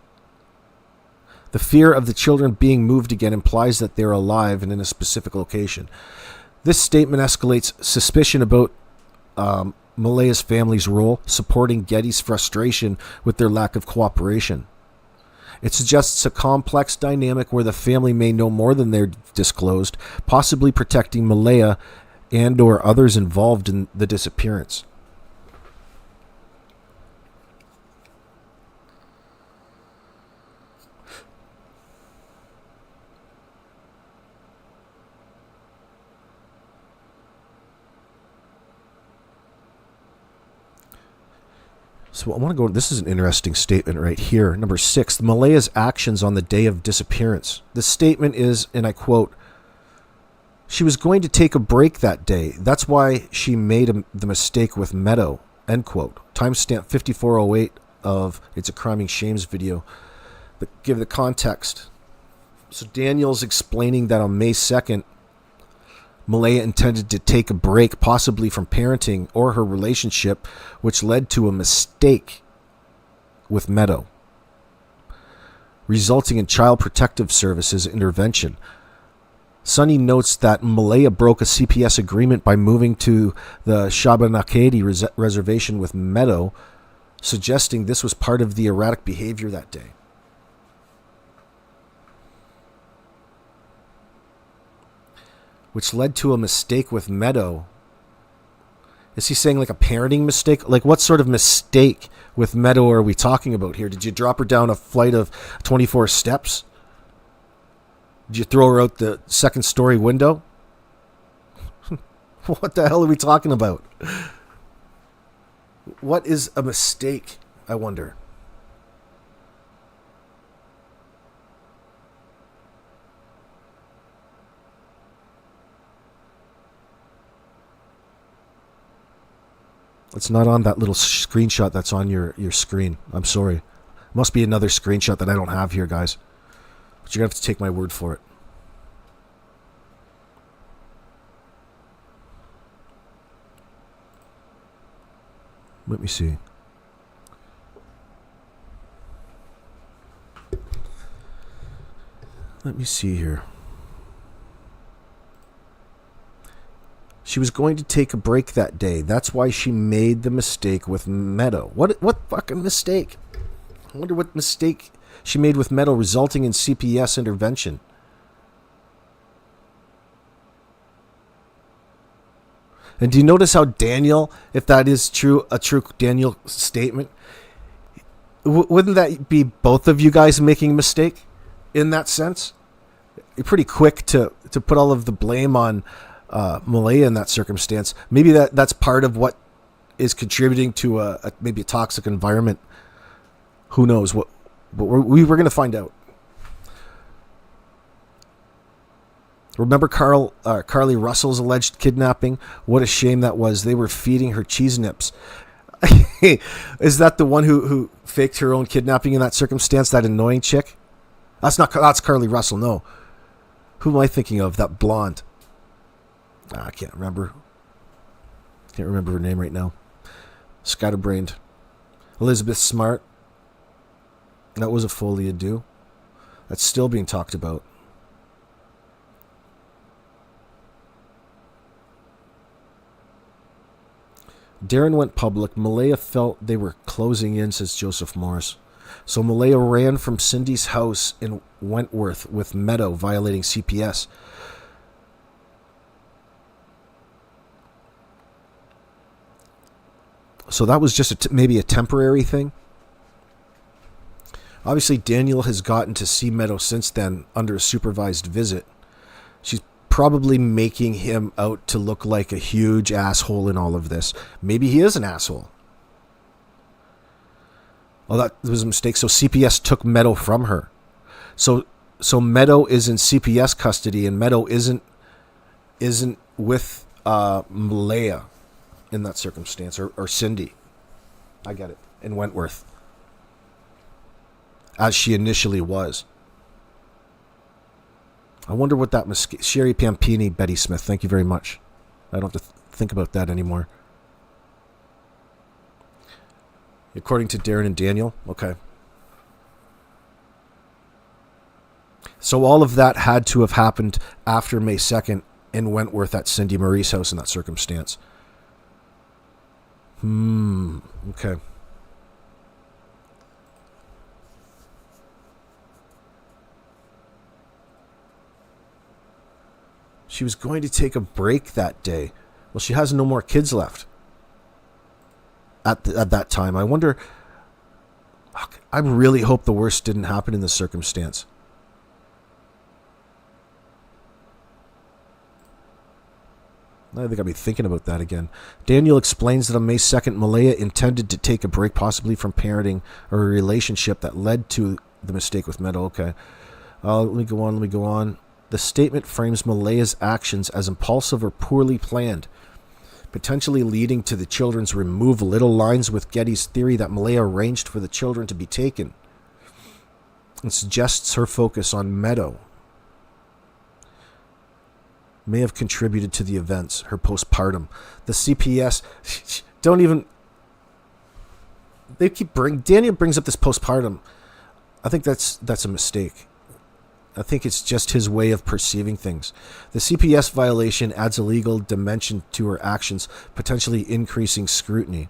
The fear of the children being moved again implies that they're alive and in a specific location. This statement escalates suspicion about Malaya's family's role, supporting Geddes' frustration with their lack of cooperation. It suggests a complex dynamic where the family may know more than they're disclosed, possibly protecting Malaya and or others involved in the disappearance. So I want to go, this is an interesting statement right here. Number 6, Malaya's actions on the day of disappearance. The statement is, and I quote, "She was going to take a break that day. That's why she made the mistake with Meadow," end quote. Timestamp 5408 of It's a Crime and Shame's video. But give the context. So Daniel's explaining that on May 2nd, Malaya intended to take a break, possibly from parenting or her relationship, which led to a mistake with Meadow, resulting in Child Protective Services intervention. Sonny notes that Malaya broke a CPS agreement by moving to the Shabanakadi reservation with Meadow, suggesting this was part of the erratic behavior that day. Which led to a mistake with Meadow. Is he saying like a parenting mistake? Like what sort of mistake with Meadow are we talking about here? Did you drop her down a flight of 24 steps? Did you throw her out the second story window? What the hell are we talking about? What is a mistake, I wonder? It's not on that little screenshot that's on your screen. I'm sorry. Must be another screenshot that I don't have here, guys. But you're going to have to take my word for it. Let me see. Let me see here. She was going to take a break that day. That's why she made the mistake with Meadow. What fucking mistake? I wonder what mistake she made with Meadow resulting in CPS intervention. And do you notice how Daniel, if that is true, a true Daniel statement, wouldn't that be both of you guys making a mistake in that sense? You're pretty quick to put all of the blame on Malaya in that circumstance. Maybe that's part of what is contributing to maybe a toxic environment. Who knows? But we're going to find out. Remember Carly Russell's alleged kidnapping? What a shame that was. They were feeding her cheese nips. Is that the one who faked her own kidnapping in that circumstance? That annoying chick? That's Carly Russell. No. Who am I thinking of? That blonde. I can't remember. Can't remember her name right now. Scatterbrained. Elizabeth Smart. That was a folie à deux. That's still being talked about. Derin went public. Malaya felt they were closing in, says Joseph Morris. So Malaya ran from Cindy's house in Wentworth with Meadow, violating CPS. So that was just maybe a temporary thing. Obviously, Daniel has gotten to see Meadow since then under a supervised visit. She's probably making him out to look like a huge asshole in all of this. Maybe he is an asshole. Well, that was a mistake. So CPS took Meadow from her. So Meadow is in CPS custody, and Meadow isn't with Malaya in that circumstance, or Cindy. I get it. In Wentworth. As she initially was. I wonder what that mistake... Sherry Pampini, Betty Smith, thank you very much. I don't have to think about that anymore. According to Derin and Daniel? Okay. So all of that had to have happened after May 2nd in Wentworth at Cindy Marie's house in that circumstance. Okay. She was going to take a break that day. Well, she has no more kids left at that time. I wonder... I really hope the worst didn't happen in this circumstance. I think I'll be thinking about that again. Daniel explains that on May 2nd, Malaya intended to take a break possibly from parenting or a relationship that led to the mistake with Meadow. Okay. Let me go on. The statement frames Malaya's actions as impulsive or poorly planned, potentially leading to the children's removal. It aligns with Geddes' theory that Malaya arranged for the children to be taken and suggests her focus on Meadow may have contributed to the events, her postpartum. The CPS don't even... Daniel brings up this postpartum. I think that's a mistake. I think it's just his way of perceiving things. The CPS violation adds a legal dimension to her actions, potentially increasing scrutiny.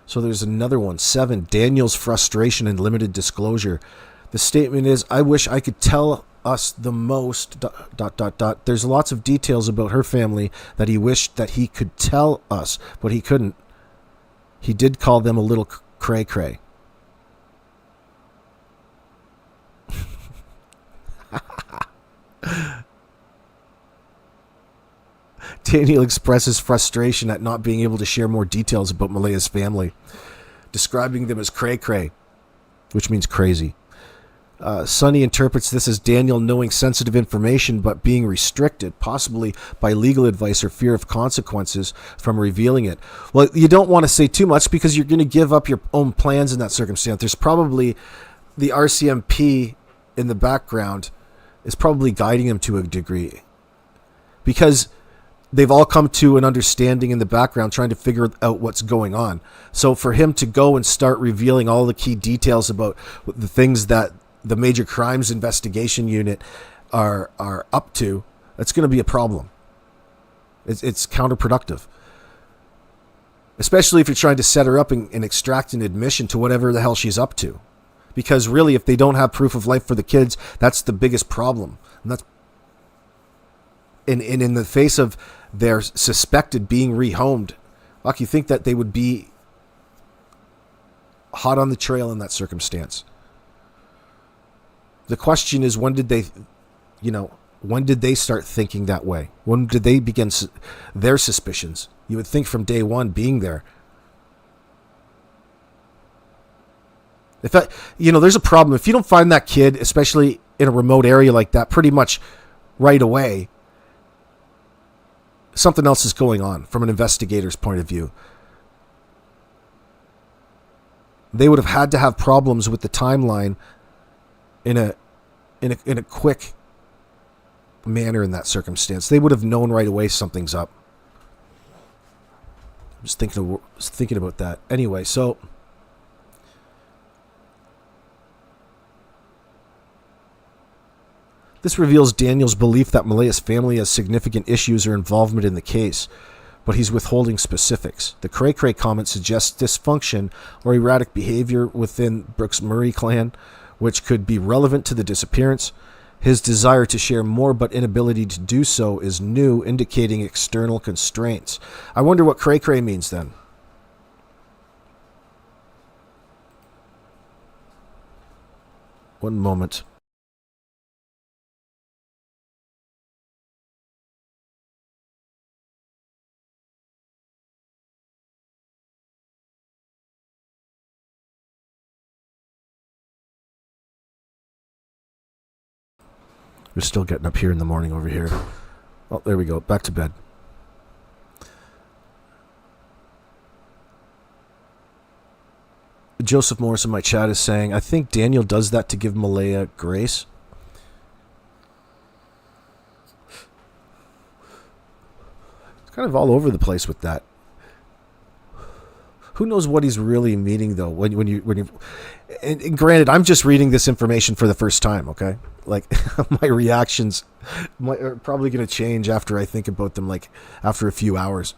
So there's another one. 7. Daniel's frustration and limited disclosure. The statement is, I wish I could tell us the most... ... There's lots of details about her family that he wished that he could tell us, but he couldn't. He did call them a little cray-cray. Daniel expresses frustration at not being able to share more details about Malaya's family, describing them as cray-cray, which means crazy. Sonny interprets this as Daniel knowing sensitive information but being restricted, possibly by legal advice or fear of consequences from revealing it. Well, you don't want to say too much because you're going to give up your own plans in that circumstance. There's probably the RCMP in the background is probably guiding him to a degree, because they've all come to an understanding in the background trying to figure out what's going on. So for him to go and start revealing all the key details about the things that the Major Crimes Investigation Unit are up to, that's going to be a problem. It's counterproductive. Especially if you're trying to set her up and extract an admission to whatever the hell she's up to. Because really, if they don't have proof of life for the kids, that's the biggest problem. And that's in the face of their suspected being rehomed, you think that they would be hot on the trail in that circumstance. The question is, when did they start thinking that way? When did they begin their suspicions? You would think from day one, being there. There's a problem. If you don't find that kid, especially in a remote area like that, pretty much right away, something else is going on from an investigator's point of view. They would have had to have problems with the timeline in a quick manner in that circumstance. They would have known right away something's up. I'm just thinking about that. Anyway, so this reveals Daniel's belief that Malaya's family has significant issues or involvement in the case, but he's withholding specifics. The cray-cray comment suggests dysfunction or erratic behavior within Brooks-Murray clan, which could be relevant to the disappearance. His desire to share more but inability to do so is new, indicating external constraints. I wonder what cray cray means then. One moment. We're still getting up here in the morning over here. Oh, there we go. Back to bed. Joseph Morris in my chat is saying, I think Daniel does that to give Malaya grace. It's kind of all over the place with that. Who knows what he's really meaning, though? When you, and granted, I'm just reading this information for the first time. Okay, like my reactions are probably going to change after I think about them, like after a few hours.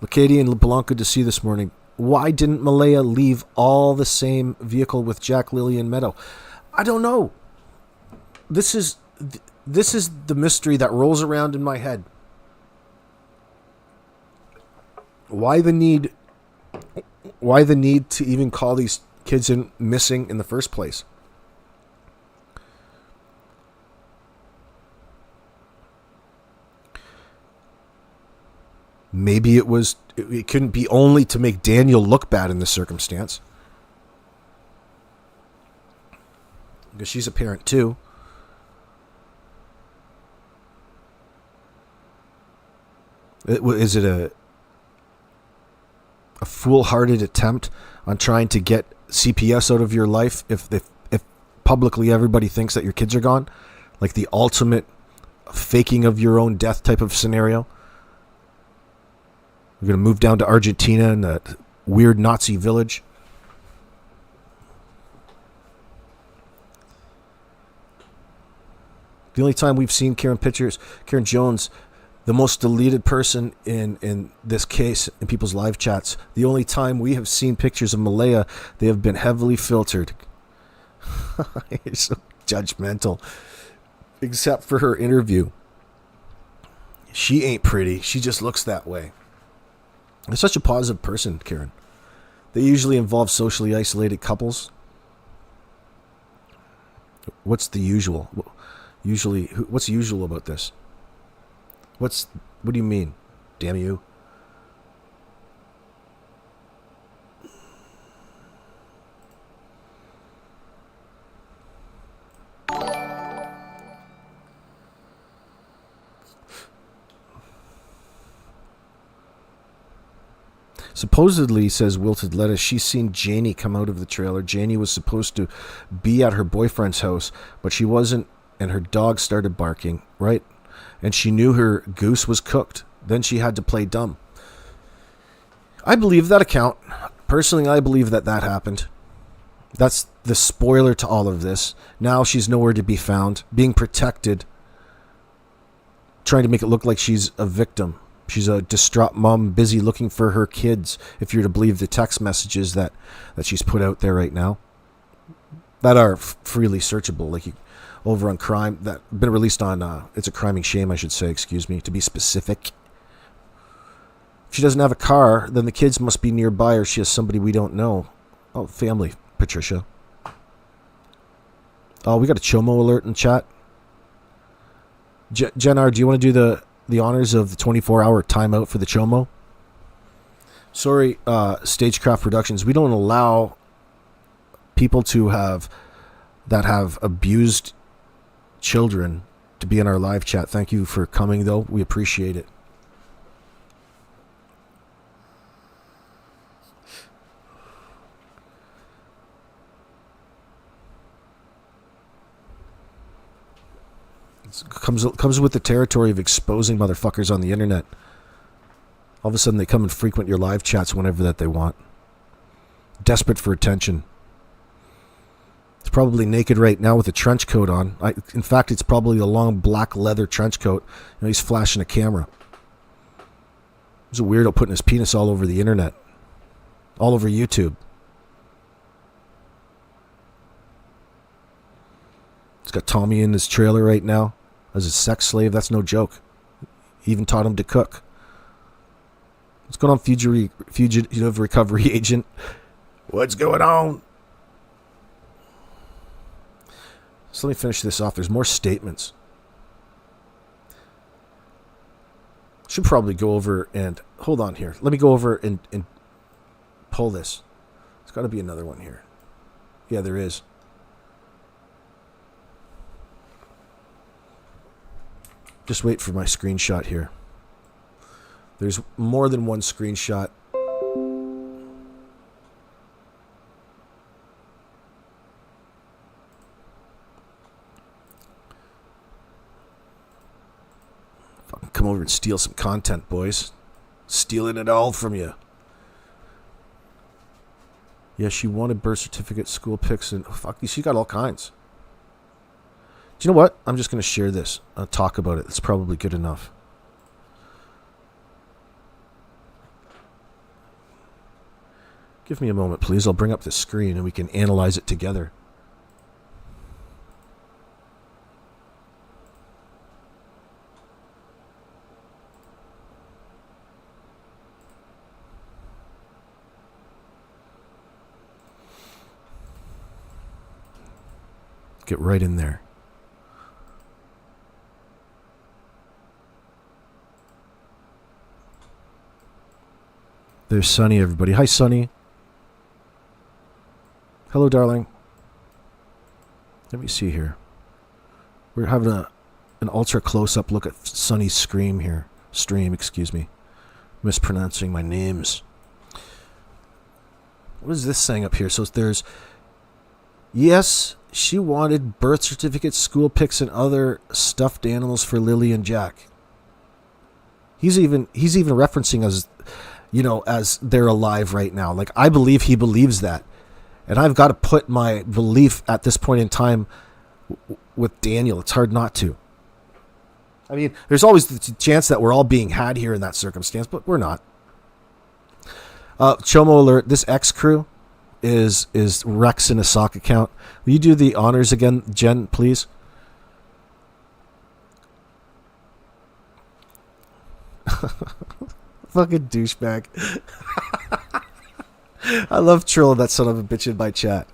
Lacadian LeBlanc, good to see you this morning. Why didn't Malaya leave all the same vehicle with Jack, Lily, and Meadow? I don't know. This is the mystery that rolls around in my head. Why the need to even call these kids missing in the first place? Maybe it couldn't be only to make Daniel look bad in this circumstance. Because she's a parent too. Is it a foolhardy attempt on trying to get CPS out of your life if publicly everybody thinks that your kids are gone? Like the ultimate faking of your own death type of scenario? We're going to move down to Argentina in that weird Nazi village. The only time we've seen Karen Jones, the most deleted person in this case in people's live chats, the only time we have seen pictures of Malaya, they have been heavily filtered. You're so judgmental. Except for her interview. She ain't pretty. She just looks that way. You're such a positive person, Karen. They usually involve socially isolated couples. What's the usual? What's usual about this? What do you mean? Damn you. Supposedly, says Wilted Lettuce, she's seen Janie come out of the trailer. Janie was supposed to be at her boyfriend's house, but she wasn't, and her dog started barking, right? And she knew her goose was cooked. Then she had to play dumb. I believe that account. Personally, I believe that happened. That's the spoiler to all of this. Now she's nowhere to be found, being protected, trying to make it look like she's a victim. She's a distraught mom, busy looking for her kids, if you're to believe the text messages that she's put out there right now. That are freely searchable, like over on Crime, that been released on, It's a Criming Shame, I should say, excuse me, to be specific. If she doesn't have a car, then the kids must be nearby, or she has somebody we don't know. Oh, family, Patricia. Oh, we got a Chomo alert in chat. Jen R., do you want to do the honors of the 24-hour timeout for the Chomo? Sorry, Stagecraft Productions, we don't allow people that have abused children to be in our live chat. Thank you for coming, though. We appreciate it. It comes with the territory of exposing motherfuckers on the internet. All of a sudden they come and frequent your live chats whenever that they want. Desperate for attention. He's probably naked right now with a trench coat on. In fact, it's probably a long black leather trench coat. He's flashing a camera. There's a weirdo putting his penis all over the internet. All over YouTube. He's got Tommy in his trailer right now as a sex slave. That's no joke. He even taught him to cook. What's going on, fugitive recovery agent? What's going on? So let me finish this off. There's more statements. Should probably go over and... Hold on here. Let me go over and pull this. There's got to be another one here. Yeah, there is. Just wait for my screenshot here. There's more than one screenshot. Fucking come over and steal some content, boys. Stealing it all from you. Yeah, she wanted birth certificate, school pics, and fuck, she got all kinds. Do you know what? I'm just going to share this. I'll talk about it. It's probably good enough. Give me a moment, please. I'll bring up the screen and we can analyze it together. Get right in there. There's Sunny, everybody. Hi, Sunny. Hello, darling. Let me see here. We're having an ultra close-up look at Sunny's stream here. Excuse me. Mispronouncing my names. What is this saying up here? So there's... Yes, she wanted birth certificates, school pics, and other stuffed animals for Lilly and Jack. He's even referencing as, you know, as they're alive right now. Like, I believe he believes that. And I've got to put my belief at this point in time with Daniel. It's hard not to. I mean, there's always the chance that we're all being had here in that circumstance, but we're not. Chomo alert, this X crew is Rex in a sock account. Will you do the honors again, Jen, please? Fucking douchebag. I love trolling that son of a bitch in my chat.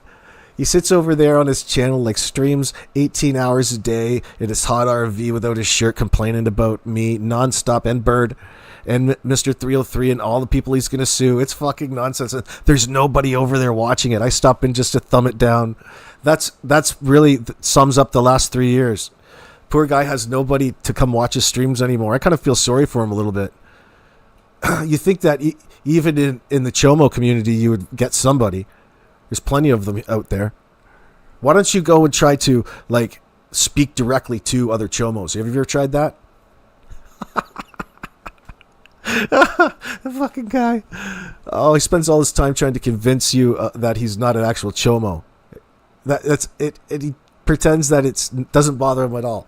He sits over there on his channel, like streams 18 hours a day in his hot RV without his shirt, complaining about me nonstop, and Bird and Mr. 303 and all the people he's going to sue. It's fucking nonsense. There's nobody over there watching it. I stop in just to thumb it down. That's really sums up the last 3 years. Poor guy has nobody to come watch his streams anymore. I kind of feel sorry for him a little bit. You think that even in the Chomo community you would get somebody. There's plenty of them out there. Why don't you go and try to, like, speak directly to other Chomos? Have you ever tried that? The fucking guy. Oh, he spends all his time trying to convince you that he's not an actual Chomo. That's it. He pretends that it doesn't bother him at all.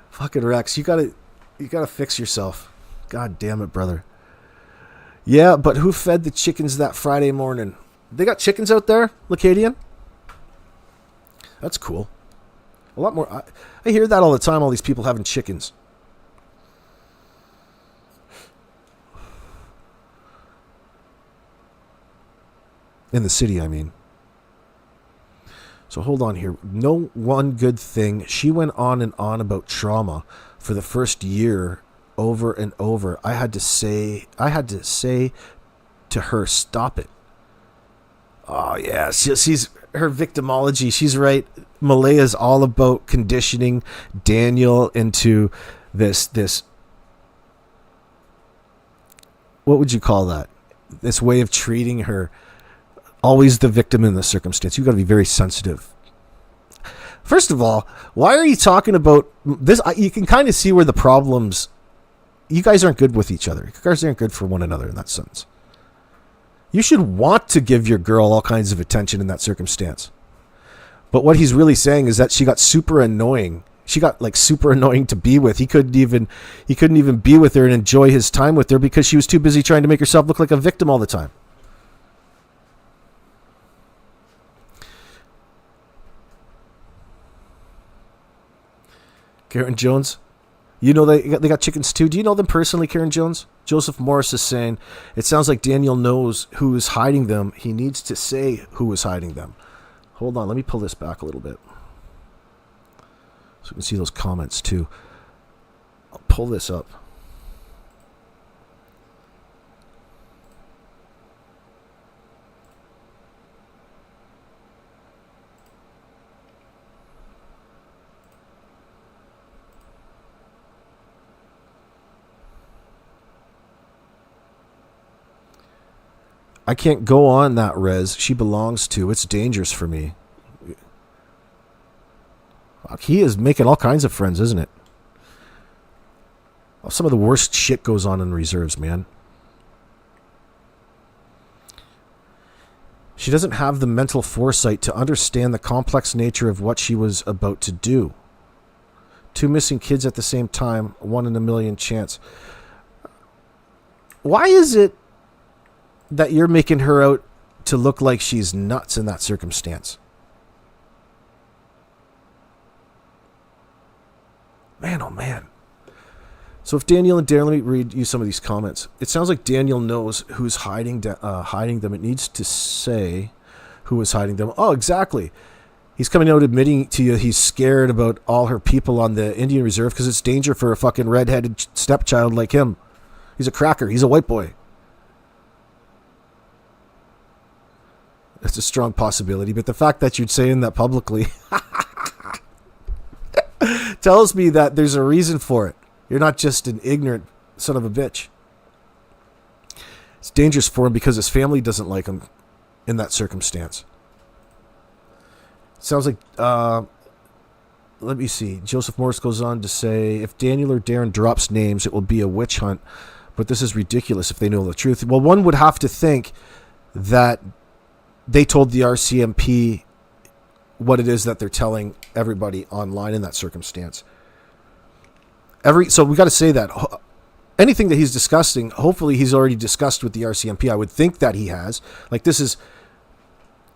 Fucking Rex, you gotta fix yourself. God damn it, brother. Yeah, but who fed the chickens that Friday morning? They got chickens out there, Lacadian? That's cool. A lot more. I hear that all the time, all these people having chickens. In the city, I mean. So hold on here. No one good thing. She went on and on about trauma for the first year over and over. I had to say to her, stop it. Oh, yeah. She's her victimology. She's right. Malaya's all about conditioning Daniel into this. What would you call that? This way of treating her. Always the victim in the circumstance. You've got to be very sensitive. First of all, why are you talking about this? You can kind of see where the problems... You guys aren't good with each other. You guys aren't good for one another in that sense. You should want to give your girl all kinds of attention in that circumstance. But what he's really saying is that she got super annoying. She got like super annoying to be with. He couldn't even be with her and enjoy his time with her because she was too busy trying to make herself look like a victim all the time. Karen Jones. You know they got chickens too. Do you know them personally, Karen Jones? Joseph Morris is saying, it sounds like Daniel knows who is hiding them. He needs to say who is hiding them. Hold on, let me pull this back a little bit. So you can see those comments too. I'll pull this up. I can't go on that res she belongs to. It's dangerous for me. He is making all kinds of friends, isn't it? Some of the worst shit goes on in reserves, man. She doesn't have the mental foresight to understand the complex nature of what she was about to do. 2 missing kids at the same time, 1 in a million chance. Why is it that you're making her out to look like she's nuts in that circumstance? Man, oh man. So if Daniel and Darren, let me read you some of these comments. It sounds like Daniel knows who's hiding them. It needs to say who is hiding them. Oh, exactly. He's coming out admitting to you he's scared about all her people on the Indian Reserve because it's danger for a fucking redheaded stepchild like him. He's a cracker. He's a white boy. It's a strong possibility, but the fact that you'd saying that publicly tells me that there's a reason for it. You're not just an ignorant son of a bitch. It's dangerous for him because his family doesn't like him in that circumstance. Sounds like, let me see. Joseph Morris goes on to say, if Daniel or Darren drops names, it will be a witch hunt, but this is ridiculous if they know the truth. Well, one would have to think that they told the RCMP what it is that they're telling everybody online in that circumstance. So we got to say that anything that he's discussing, hopefully he's already discussed with the RCMP. I would think that he has. Like this is,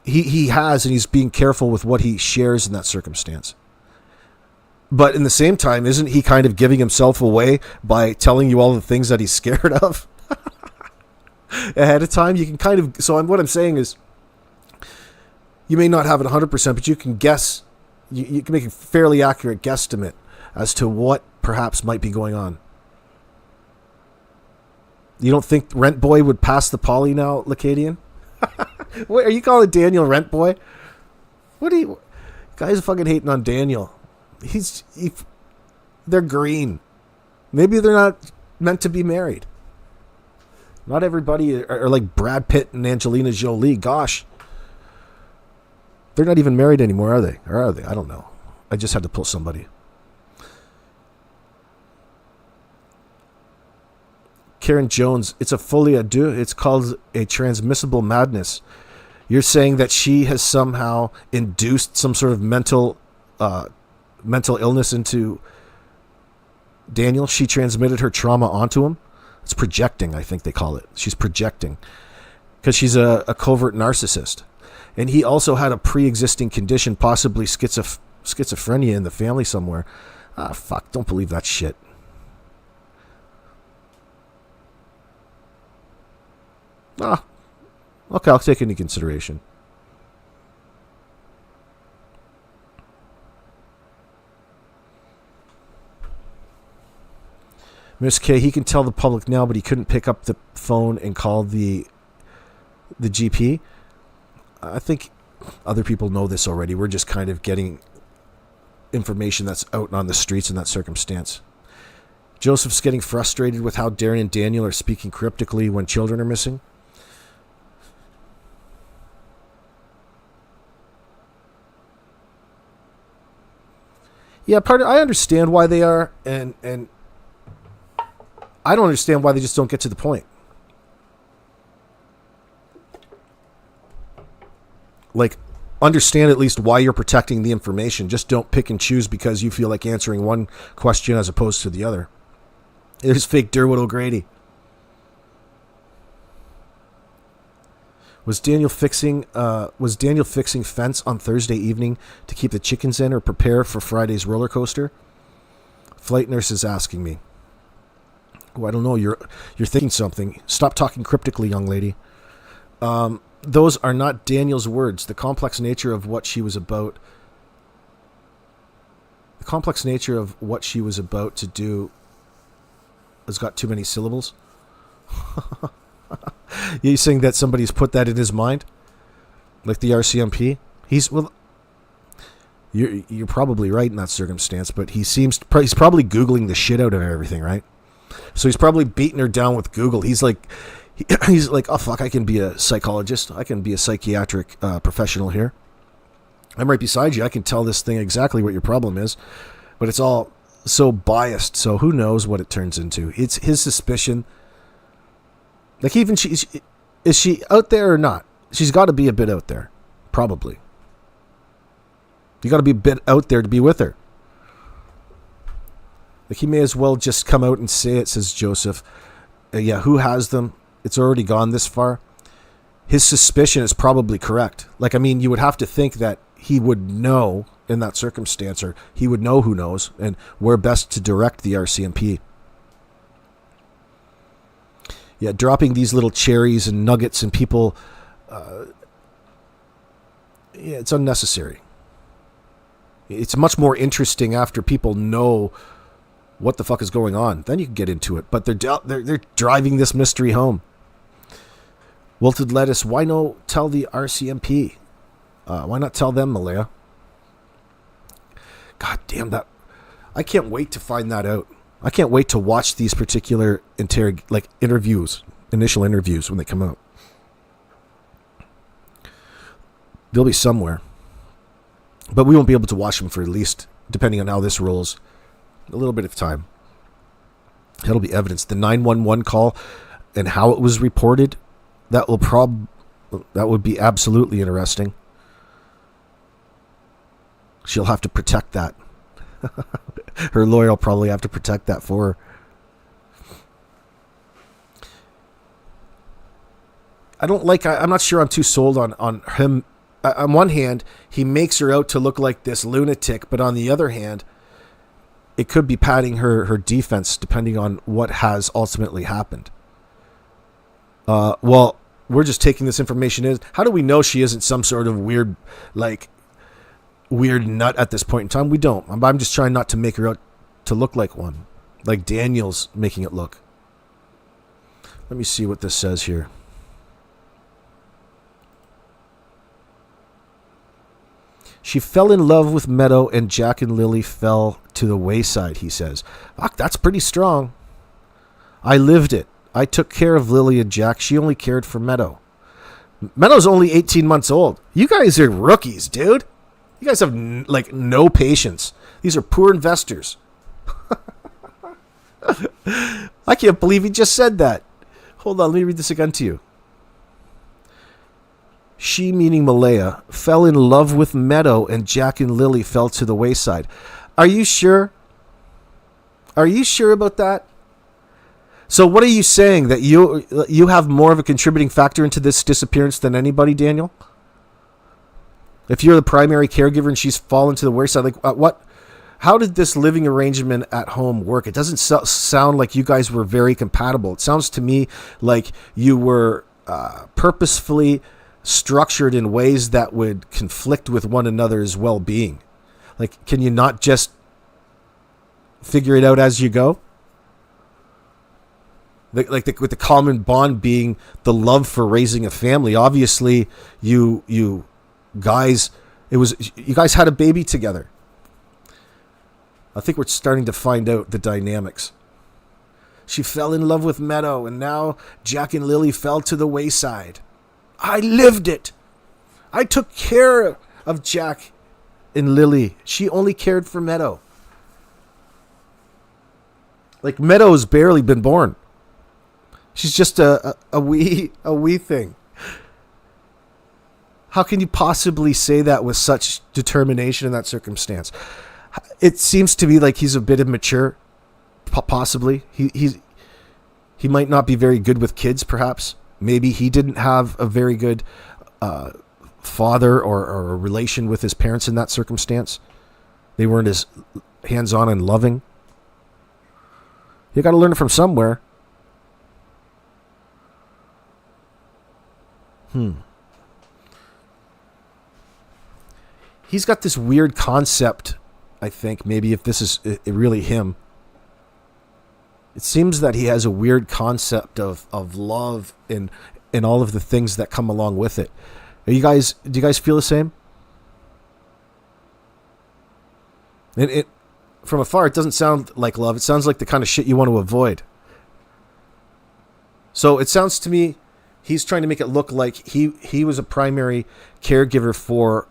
he has, and he's being careful with what he shares in that circumstance. But in the same time, isn't he kind of giving himself away by telling you all the things that he's scared of ahead of time? You can kind of, so what I'm saying is, you may not have it 100%, but you can guess, you can make a fairly accurate guesstimate as to what perhaps might be going on. You don't think Rent Boy would pass the poly now, Lacadian? What, are you calling Daniel Rent Boy? What are you... Guys are fucking hating on Daniel. They're green. Maybe they're not meant to be married. Not everybody are like Brad Pitt and Angelina Jolie. Gosh. They're not even married anymore, are they? Or are they? I don't know. I just had to pull somebody. Karen Jones, it's a folie à deux. It's called a transmissible madness. You're saying that she has somehow induced some sort of mental illness into Daniel. She transmitted her trauma onto him. It's projecting, I think they call it. She's projecting. Because she's a covert narcissist. And he also had a pre-existing condition, possibly schizophrenia in the family somewhere. Ah, fuck, don't believe that shit. Ah, okay, I'll take it into consideration. Miss K, he can tell the public now, but he couldn't pick up the phone and call the GP. I think other people know this already. We're just kind of getting information that's out on the streets in that circumstance. Joseph's getting frustrated with how Darren and Daniel are speaking cryptically when children are missing. Yeah, I understand why they are, and I don't understand why they just don't get to the point. Like, understand at least why you're protecting the information. Just don't pick and choose because you feel like answering one question as opposed to the other. There's fake Derwood O'Grady. Was Daniel fixing fence on Thursday evening to keep the chickens in or prepare for Friday's roller coaster? Flight nurse is asking me. Oh, I don't know. You're thinking something. Stop talking cryptically, young lady. Those are not Daniel's words. The complex nature of what she was about. The complex nature of what she was about to do has got too many syllables. You saying that somebody's put that in his mind, like the RCMP? He's You're probably right in that circumstance, but he's probably Googling the shit out of everything, right? So he's probably beating her down with Google. He's like, oh fuck, I can be a psychologist. I can be a psychiatric professional here. I'm right beside you. I can tell this thing exactly what your problem is, but it's all so biased. So who knows what it turns into? It's his suspicion. Like even is she out there or not? She's got to be a bit out there, probably. You got to be a bit out there to be with her. Like he may as well just come out and say it, says Joseph. Yeah, who has them? It's already gone this far. His suspicion is probably correct. Like, I mean, you would have to think that he would know in that circumstance, or he would know who knows, and where best to direct the RCMP. Yeah, dropping these little cherries and nuggets and people, yeah, it's unnecessary. It's much more interesting after people know what the fuck is going on. Then you can get into it. But they're driving this mystery home. Wilted lettuce. Why no tell the RCMP? Why not tell them, Malaya? God damn that! I can't wait to find that out. I can't wait to watch these particular interviews, initial interviews when they come out. They'll be somewhere. But we won't be able to watch them for at least, depending on how this rolls, a little bit of time. That'll be evidence. The 911 call and how it was reported, that would be absolutely interesting. She'll have to protect that. Her lawyer will probably have to protect that for her. I'm not sure I'm too sold on him. On one hand, he makes her out to look like this lunatic, but on the other hand, it could be padding her defense depending on what has ultimately happened. Well, we're just taking this information in. How do we know she isn't some sort of weird nut at this point in time? We don't. I'm just trying not to make her out to look like one, like Daniel's making it look. Let me see what this says here. She fell in love with Meadow and Jack and Lily fell to the wayside, he says. Fuck, that's pretty strong. I lived it. I took care of Lily and Jack. She only cared for Meadow. Meadow's only 18 months old. You guys are rookies, dude. You guys have no patience. These are poor investors. I can't believe he just said that. Hold on, let me read this again to you. She, meaning Malaya, fell in love with Meadow and Jack and Lily fell to the wayside. Are you sure? Are you sure about that? So what are you saying? That you have more of a contributing factor into this disappearance than anybody, Daniel? If you're the primary caregiver and she's fallen to the wayside, what? How did this living arrangement at home work? It doesn't sound like you guys were very compatible. It sounds to me like you were purposefully structured in ways that would conflict with one another's well-being. Like, can you not just figure it out as you go? With the common bond being the love for raising a family. Obviously, you guys had a baby together. I think we're starting to find out the dynamics. She fell in love with Meadow, and now Jack and Lily fell to the wayside. I lived it. I took care of Jack and Lily. She only cared for Meadow. Like, Meadow's barely been born. She's just a wee thing. How can you possibly say that with such determination in that circumstance? It seems to me like he's a bit immature, possibly. He might not be very good with kids, perhaps. Maybe he didn't have a very good father or a relation with his parents in that circumstance. They weren't as hands-on and loving. You got to learn it from somewhere. He's got this weird concept, I think, maybe if this is really him. It seems that he has a weird concept of love and all of the things that come along with it. Do you guys feel the same? And it from afar, it doesn't sound like love. It sounds like the kind of shit you want to avoid. So it sounds to me he's trying to make it look like he was a primary caregiver for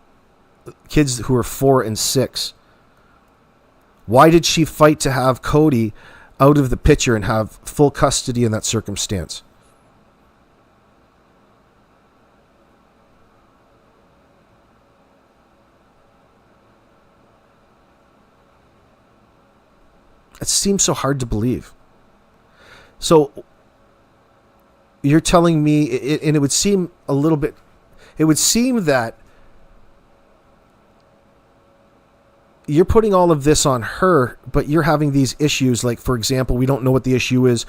kids who are 4 and 6. Why did she fight to have Cody out of the picture and have full custody in that circumstance? It seems so hard to believe. So you're telling me, and it would seem a little bit, it would seem that you're putting all of this on her, but you're having these issues. Like, for example, we don't know what the issue is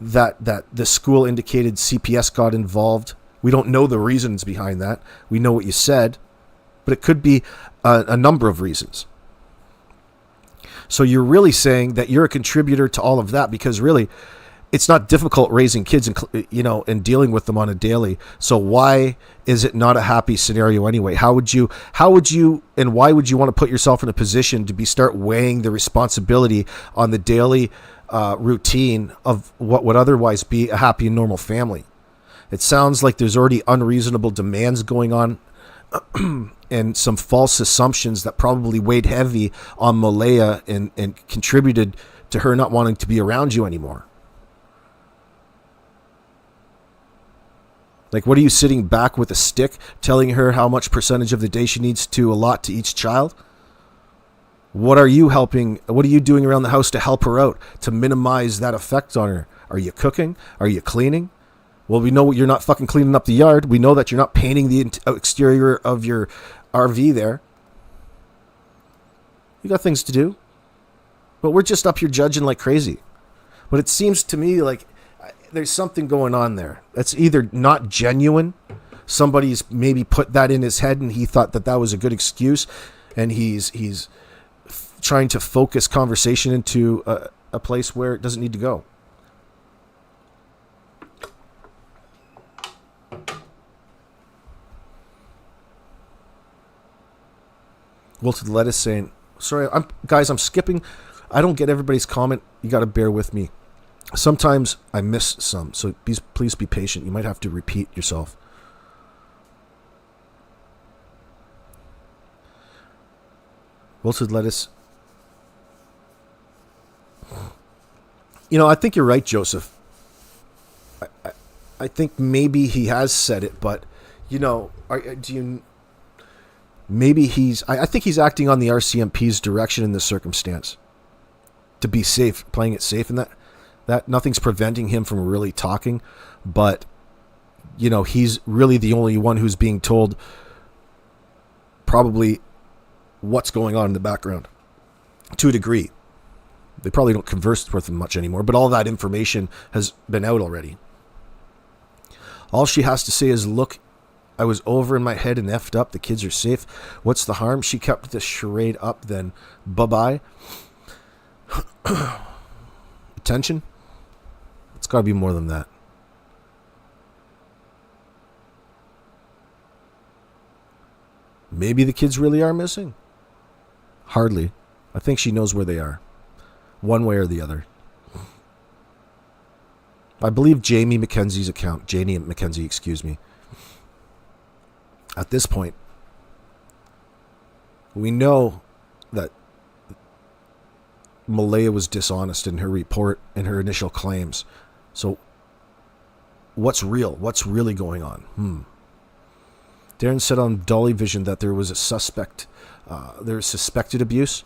that the school indicated CPS got involved. We don't know the reasons behind that. We know what you said, but it could be a number of reasons. So you're really saying that you're a contributor to all of that, because really it's not difficult raising kids and dealing with them on a daily. So why is it not a happy scenario anyway? How would you and why would you want to put yourself in a position to start weighing the responsibility on the daily routine of what would otherwise be a happy and normal family? It sounds like there's already unreasonable demands going on and some false assumptions that probably weighed heavy on Malaya and contributed to her not wanting to be around you anymore. Like, what are you sitting back with a stick telling her how much percentage of the day she needs to allot to each child? What are you doing around the house to help her out, to minimize that effect on her? Are you cooking? Are you cleaning? Well, we know you're not fucking cleaning up the yard. We know that you're not painting the exterior of your RV there. You got things to do. But we're just up here judging like crazy. But it seems to me like there's something going on there. That's either not genuine. Somebody's maybe put that in his head and he thought that was a good excuse, and he's trying to focus conversation into a place where it doesn't need to go. Wilted Lettuce saying, sorry, I'm skipping. I don't get everybody's comment. You got to bear with me. Sometimes I miss some, so please be patient. You might have to repeat yourself. Wilted Lettuce. I think you're right, Joseph. I think maybe he has said it, but, maybe I think he's acting on the RCMP's direction in this circumstance to be safe, playing it safe, and that nothing's preventing him from really talking, but he's really the only one who's being told probably what's going on in the background to a degree. They probably don't converse with him much anymore, but all that information has been out already. All she has to say is, look, I was over in my head and effed up. The kids are safe. What's the harm? She kept this charade up, then bye-bye. Attention? It's got to be more than that. Maybe the kids really are missing. Hardly. I think she knows where they are, one way or the other. I believe Janie McKenzie, excuse me. At this point, we know that Malaya was dishonest in her report and her initial claims. So what's real? What's really going on? Derin said on Dolly Vision that there was a suspect. There was suspected abuse.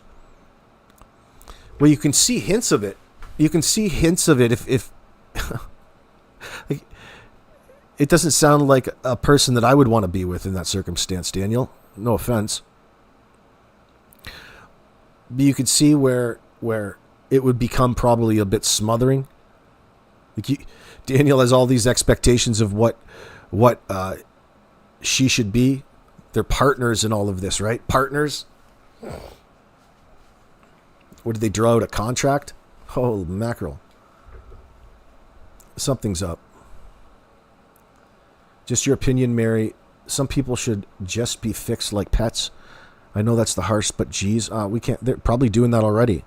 Well, you can see hints of it. You can see hints of it if like, it doesn't sound like a person that I would want to be with in that circumstance, Daniel. No offense. But you could see where it would become probably a bit smothering. Daniel has all these expectations of what she should be. They're partners in all of this, right? Partners. Or did they draw out a contract? Oh, mackerel. Something's up. Just your opinion, Mary. Some people should just be fixed like pets. I know that's the harsh, but geez, we can't. They're probably doing that already.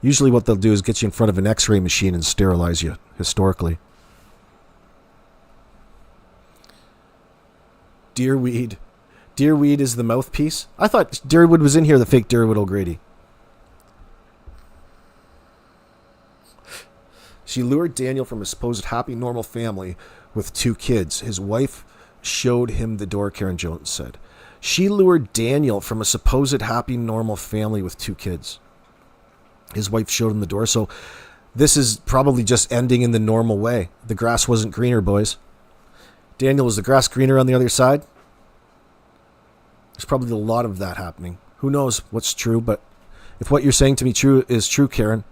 Usually what they'll do is get you in front of an x-ray machine and sterilize you, historically. Deerweed. Deerweed is the mouthpiece? I thought Deerwood was in here, the fake Deerwood O'Grady. She lured Daniel from a supposed happy, normal family with 2 kids. His wife showed him the door, Karen Jones said. She lured Daniel from a supposed happy, normal family with 2 kids. His wife showed him the door. So this is probably just ending in the normal way. The grass wasn't greener, boys. Daniel, was the grass greener on the other side? There's probably a lot of that happening. Who knows what's true, but if what you're saying to me is true, Karen,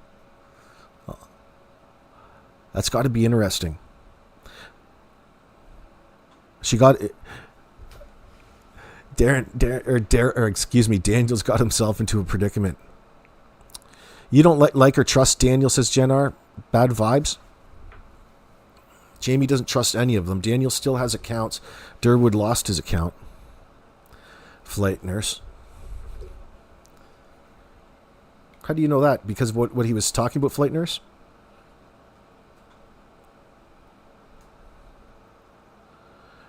that's got to be interesting. She got it. Daniel's got himself into a predicament. You don't like or trust Daniel, says Jen R. Bad vibes. Jamie doesn't trust any of them. Daniel still has accounts. Durwood lost his account. Flight nurse. How do you know that? Because of what he was talking about, flight nurse?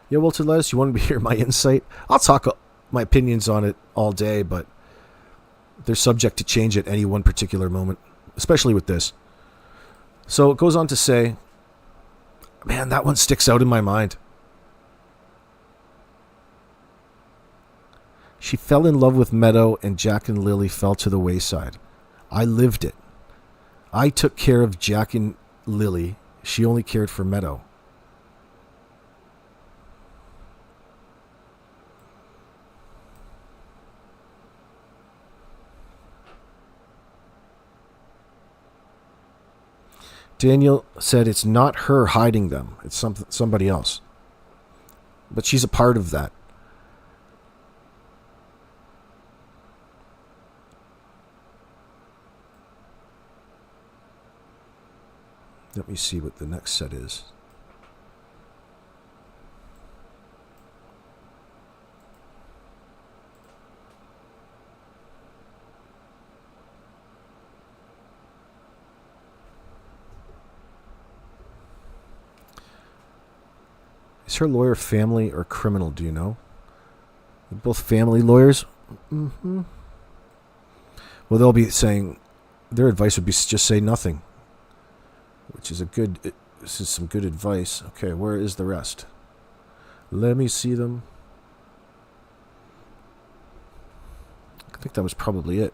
Yeah, well, to Les, you want to hear my insight? I'll talk my opinions on it all day, but they're subject to change at any one particular moment, especially with this. So it goes on to say, man, that one sticks out in my mind. She fell in love with Meadow, and Jack and Lily fell to the wayside. I lived it. I took care of Jack and Lily. She only cared for Meadow. Daniel said it's not her hiding them. It's somebody else. But she's a part of that. Let me see what the next set is. Is her lawyer family or criminal, do you know? They're both family lawyers? Mm-hmm. Well, they'll be saying, their advice would be just say nothing. Which is this is some good advice. Okay, where is the rest? Let me see them. I think that was probably it.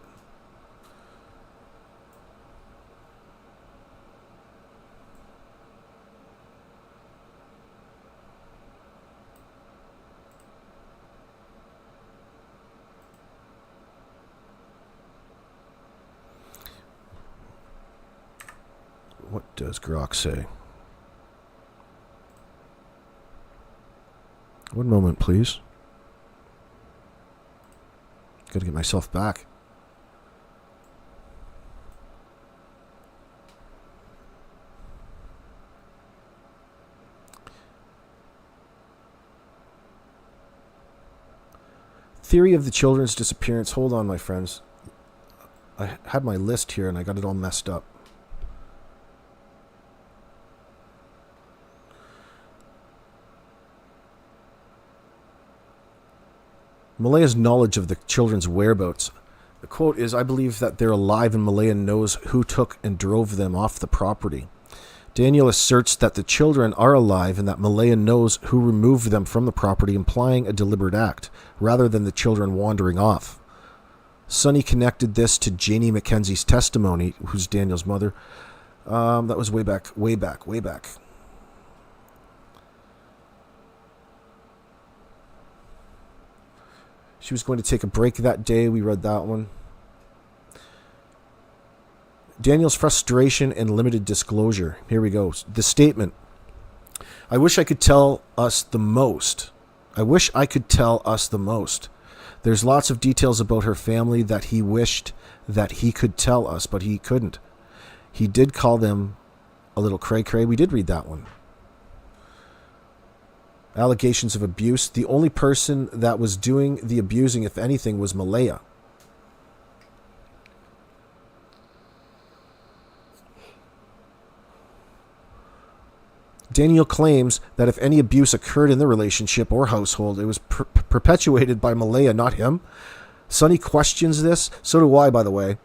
What does Grok say? One moment, please. Gotta get myself back. Theory of the children's disappearance. Hold on, my friends. I had my list here and I got it all messed up. Malaya's knowledge of the children's whereabouts. The quote is, I believe that they're alive and Malaya knows who took and drove them off the property. Daniel asserts that the children are alive and that Malaya knows who removed them from the property, implying a deliberate act, rather than the children wandering off. Sonny connected this to Janie Mackenzie's testimony, who's Daniel's mother. That was way back. She was going to take a break that day. We read that one. Daniel's frustration and limited disclosure. Here we go. The statement. I wish I could tell us the most. I wish I could tell us the most. There's lots of details about her family that he wished that he could tell us, but he couldn't. He did call them a little cray-cray. We did read that one. Allegations of abuse. The only person that was doing the abusing, if anything, was Malaya. Daniel claims that if any abuse occurred in the relationship or household, it was perpetuated by Malaya, not him. Sonny questions this. So do I, by the way.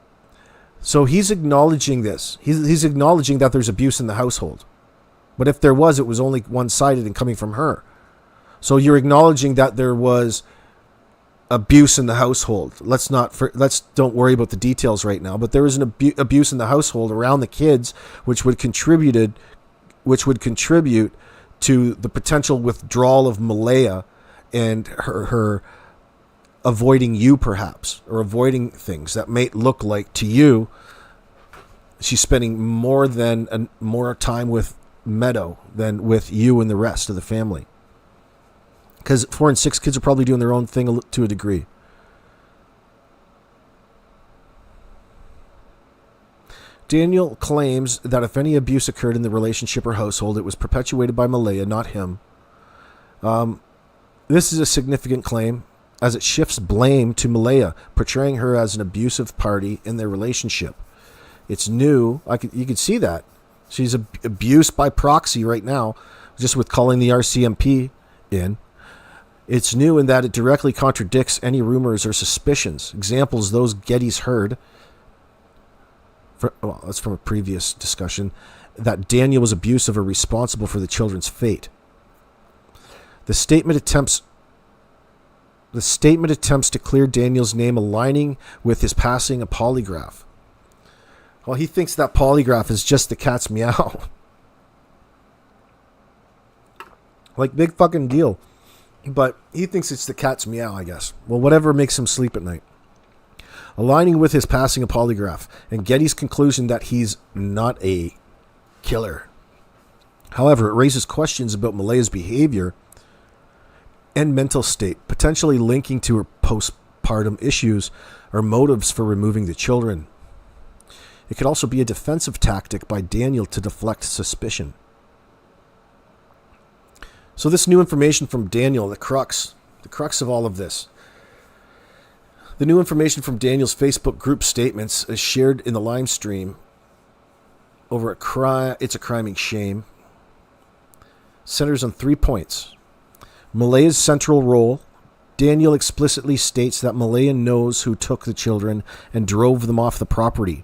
So he's acknowledging this. He's acknowledging that there's abuse in the household. But if there was, it was only one-sided and coming from her. So you're acknowledging that there was abuse in the household. Let's don't worry about the details right now. But there was an abuse in the household around the kids, which would contribute to the potential withdrawal of Malaya and her avoiding you, perhaps, or avoiding things that may look like to you she's spending more time with Meadow than with you and the rest of the family. Because 4 and 6 kids are probably doing their own thing to a degree. Daniel claims that if any abuse occurred in the relationship or household, it was perpetuated by Malaya, not him. This is a significant claim, as it shifts blame to Malaya, portraying her as an abusive party in their relationship. It's new. You can see that. She's abused by proxy right now, just with calling the RCMP in. It's new in that it directly contradicts any rumors or suspicions. Examples those Geddes heard. That's from a previous discussion, that Daniel was abusive or responsible for the children's fate. The statement attempts to clear Daniel's name, aligning with his passing a polygraph. Well, he thinks that polygraph is just the cat's meow. Like, big fucking deal. But he thinks it's the cat's meow, I guess. Well, whatever makes him sleep at night. Aligning with his passing a polygraph, and Geddes' conclusion that he's not a killer. However, it raises questions about Malaya's behavior and mental state, potentially linking to her postpartum issues or motives for removing the children. It could also be a defensive tactic by Daniel to deflect suspicion. So this new information from Daniel, the crux of all of this. The new information from Daniel's Facebook group statements is shared in the live stream over at It's a Criming Shame. Centers on 3 points. Malaya's central role. Daniel explicitly states that Malaya knows who took the children and drove them off the property.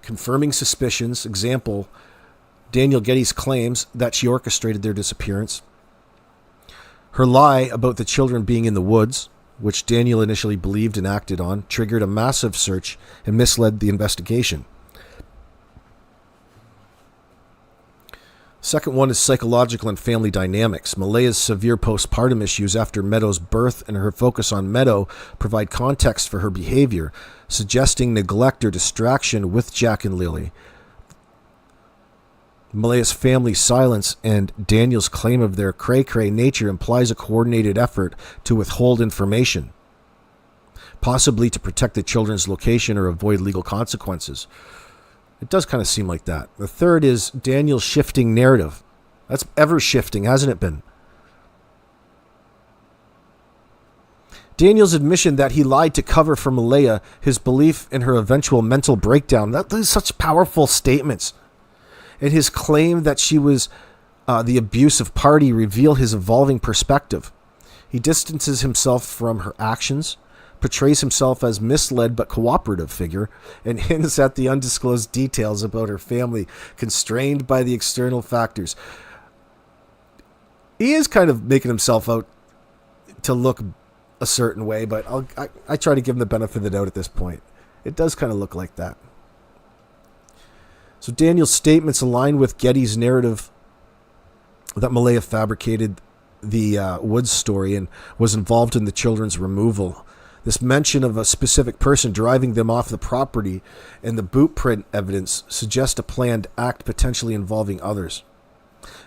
Confirming suspicions. Example, Daniel Geddes claims that she orchestrated their disappearance. Her lie about the children being in the woods, which Daniel initially believed and acted on, triggered a massive search and misled the investigation. Second one is psychological and family dynamics. Malaya's severe postpartum issues after Meadow's birth and her focus on Meadow provide context for her behavior, suggesting neglect or distraction with Jack and Lily. Malaya's family silence and Daniel's claim of their cray-cray nature implies a coordinated effort to withhold information, possibly to protect the children's location or avoid legal consequences. It does kind of seem like that. The third is Daniel's shifting narrative. That's ever shifting, hasn't it been? Daniel's admission that he lied to cover for Malaya, his belief in her eventual mental breakdown. Those are such powerful statements. And his claim that she was the abusive party reveal his evolving perspective. He distances himself from her actions, portrays himself as misled but cooperative figure, and hints at the undisclosed details about her family constrained by the external factors. He is kind of making himself out to look a certain way, but I try to give him the benefit of the doubt at this point. It does kind of look like that. So Daniel's statements align with Geddes' narrative that Malaya fabricated the Woods story and was involved in the children's removal. This mention of a specific person driving them off the property and the boot print evidence suggest a planned act potentially involving others.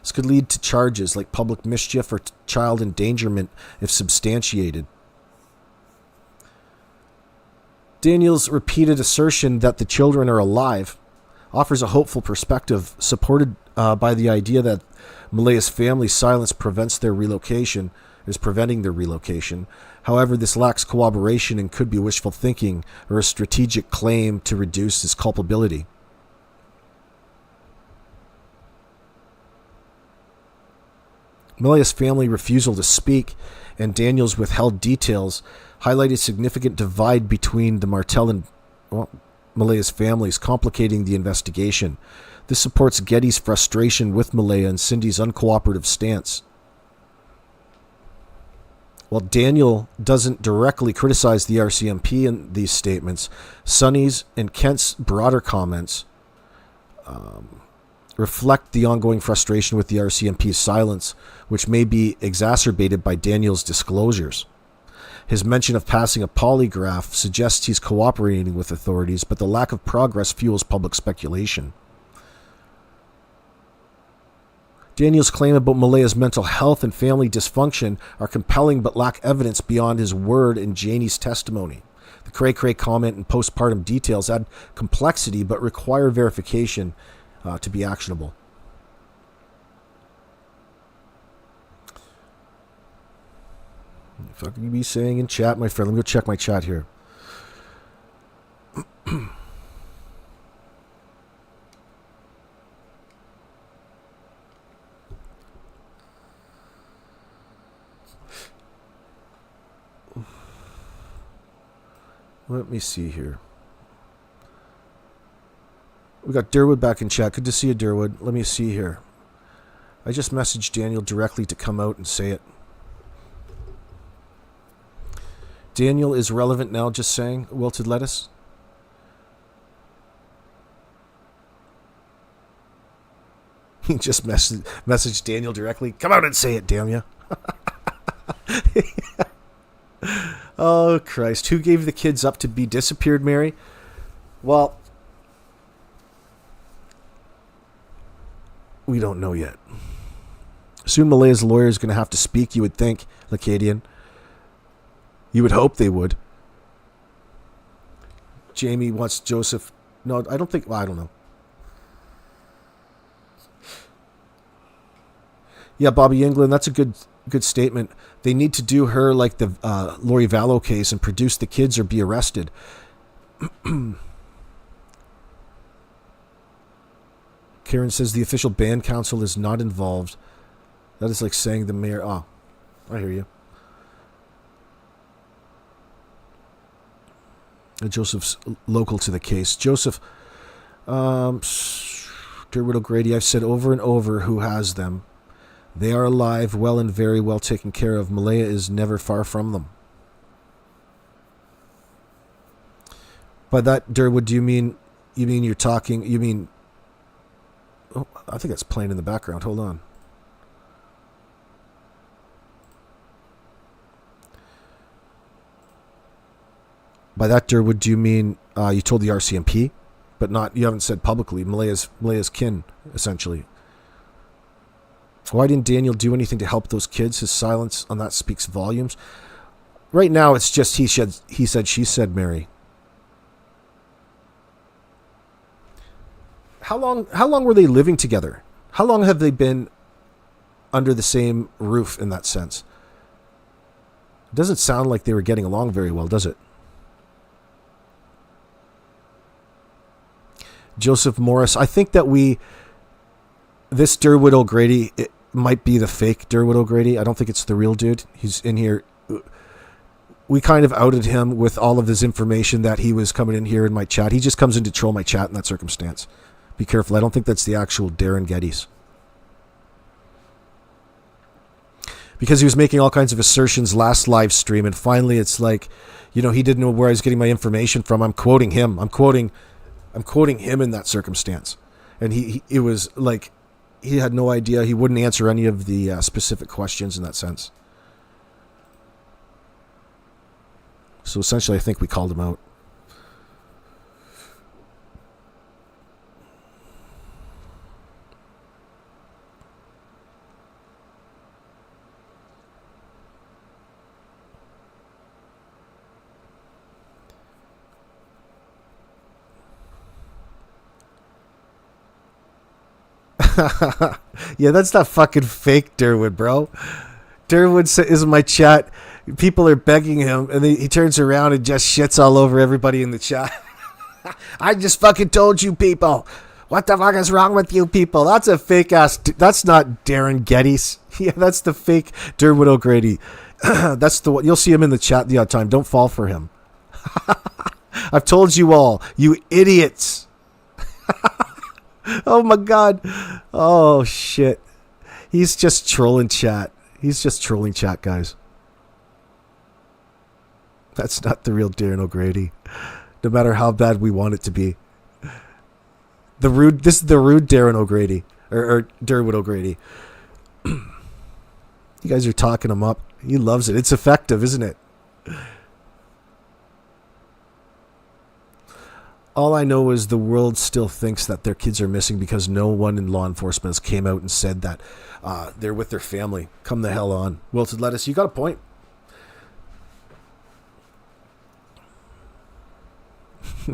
This could lead to charges like public mischief or child endangerment if substantiated. Daniel's repeated assertion that the children are alive offers a hopeful perspective, supported by the idea that Malaya's family's silence is preventing their relocation. However, this lacks corroboration and could be wishful thinking or a strategic claim to reduce his culpability. Malaya's family refusal to speak and Daniel's withheld details highlighted significant divide between the Martel and Malaya's families, complicating the investigation. This supports Geddes' frustration with Malaya and Cindy's uncooperative stance. While Daniel doesn't directly criticize the RCMP in these statements, Sonny's and Kent's broader comments reflect the ongoing frustration with the RCMP's silence, which may be exacerbated by Daniel's disclosures. His mention of passing a polygraph suggests he's cooperating with authorities, but the lack of progress fuels public speculation. Daniel's claim about Malaya's mental health and family dysfunction are compelling but lack evidence beyond his word and Janie's testimony. The cray-cray comment and postpartum details add complexity but require verification to be actionable. What can you be saying in chat, my friend? Let me go check my chat here. Let me see here. We got Durwood back in chat. Good to see you, Durwood. Let me see here. I just messaged Daniel directly to come out and say it. Daniel is relevant now, just saying. Wilted lettuce. He just messaged Daniel directly. Come out and say it, damn you. Oh, Christ. Who gave the kids up to be disappeared, Mary? Well, we don't know yet. Soon Malaya's lawyer is going to have to speak, you would think, Lacadian. You would hope they would. Jamie wants Joseph. No, I don't think. Well, I don't know. Yeah, Bobby England, that's a good statement. They need to do her like the Lori Vallow case and produce the kids or be arrested. Karen says the official band council is not involved. That is like saying the mayor. Oh, I hear you. Joseph's local to the case. Joseph, Derwood O'Grady, I've said over and over who has them. They are alive, well and very well taken care of. Malaya is never far from them. By that, Derwood, do you mean you're talking, you mean, oh, I think that's playing in the background. Hold on. By that, Derwood, do you mean you told the RCMP, but not, you haven't said publicly, Malaya's kin, essentially? Why didn't Daniel do anything to help those kids? His silence on that speaks volumes. Right now, it's just he said, she said, Mary. How long were they living together? How long have they been under the same roof in that sense? It doesn't sound like they were getting along very well, does it? Joseph Morris, I think that this Derwood O'Grady, it might be the fake Derwood O'Grady. I don't think it's the real dude. He's in here. We kind of outed him with all of this information that he was coming in here in my chat. He just comes in to troll my chat in that circumstance. Be careful. I don't think that's the actual Derin Geddes. Because he was making all kinds of assertions last live stream, and finally it's like, he didn't know where I was getting my information from. I'm quoting him. I'm quoting him in that circumstance. And it was like, he had no idea. He wouldn't answer any of the specific questions in that sense. So essentially, I think we called him out. Yeah, that's not fucking fake Derwood, bro. Derwood is in my chat. People are begging him, and he turns around and just shits all over everybody in the chat. I just fucking told you people. What the fuck is wrong with you people? That's a fake ass. That's not Derin Geddes. Yeah, that's the fake Derwood O'Grady. That's the one. You'll see him in the chat the odd time. Don't fall for him. I've told you all, you idiots. Oh my god. Oh shit. He's just trolling chat. He's just trolling chat, guys. That's not the real Derin O'Grady. No matter how bad we want it to be. This is the rude Derin O'Grady. Or Derwood O'Grady. You guys are talking him up. He loves it. It's effective, isn't it? All I know is the world still thinks that their kids are missing because no one in law enforcement has came out and said that they're with their family. Come the hell on. Wilted Lettuce, you got a point.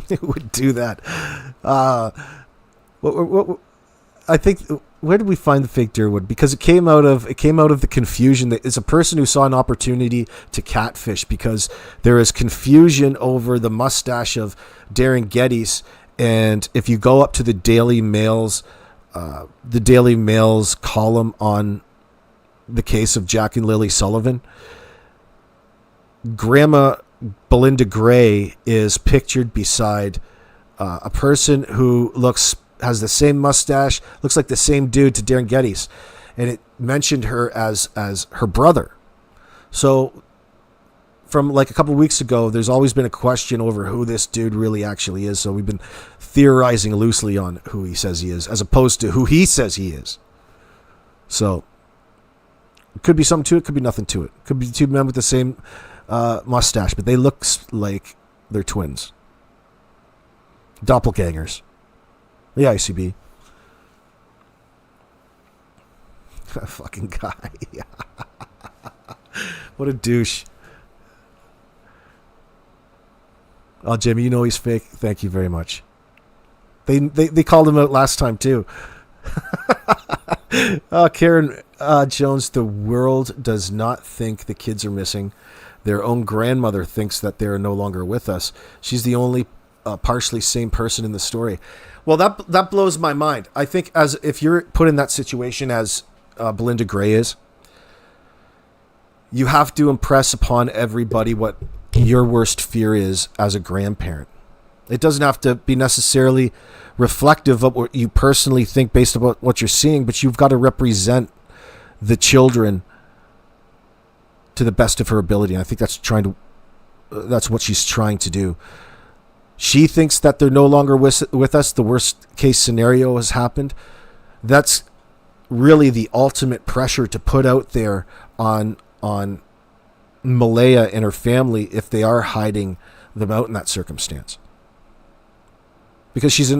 It would do that. What I think, where did we find the fake Derwood? Because it came out of the confusion. That it's a person who saw an opportunity to catfish because there is confusion over the mustache of Derin Geddes. And if you go up to the Daily Mail's column on the case of Jack and Lily Sullivan, Grandma Belinda Gray is pictured beside a person who has the same mustache, looks like the same dude to Derin Geddes, and it mentioned her as her brother. So from like a couple of weeks ago, there's always been a question over who this dude really actually is. So we've been theorizing loosely on who he says he is, as opposed to who he says he is. So it could be something to it, could be nothing to it. Could be two men with the same mustache, but they look like they're twins. Doppelgangers. The ICB. Fucking guy. What a douche. Oh, Jimmy, you know he's fake. Thank you very much. They called him out last time too. Karen Jones, the world does not think the kids are missing. Their own grandmother thinks that they're no longer with us. She's the only partially sane person in the story. Well, that blows my mind. I think if you're put in that situation as Belinda Gray is, you have to impress upon everybody what your worst fear is as a grandparent. It doesn't have to be necessarily reflective of what you personally think based on what you're seeing, but you've got to represent the children to the best of her ability. And I think that's what she's trying to do. She thinks that they're no longer with us. The worst case scenario has happened. That's really the ultimate pressure to put out there on Malaya and her family if they are hiding them out in that circumstance. Because she's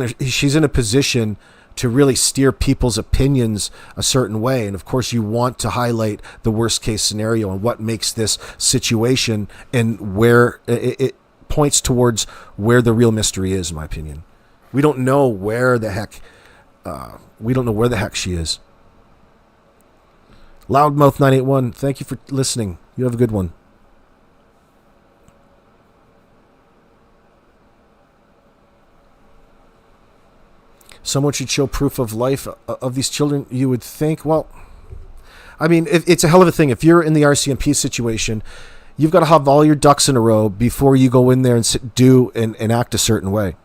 in a position to really steer people's opinions a certain way. And of course you want to highlight the worst case scenario and what makes this situation and where it points towards where the real mystery is, in my opinion. We don't know where the heck she is. Loudmouth 981, thank you for listening. You have a good one. Someone should show proof of life of these children, you would think. Well, I mean, it's a hell of a thing. If you're in the RCMP situation, you've got to have all your ducks in a row before you go in there and do and act a certain way.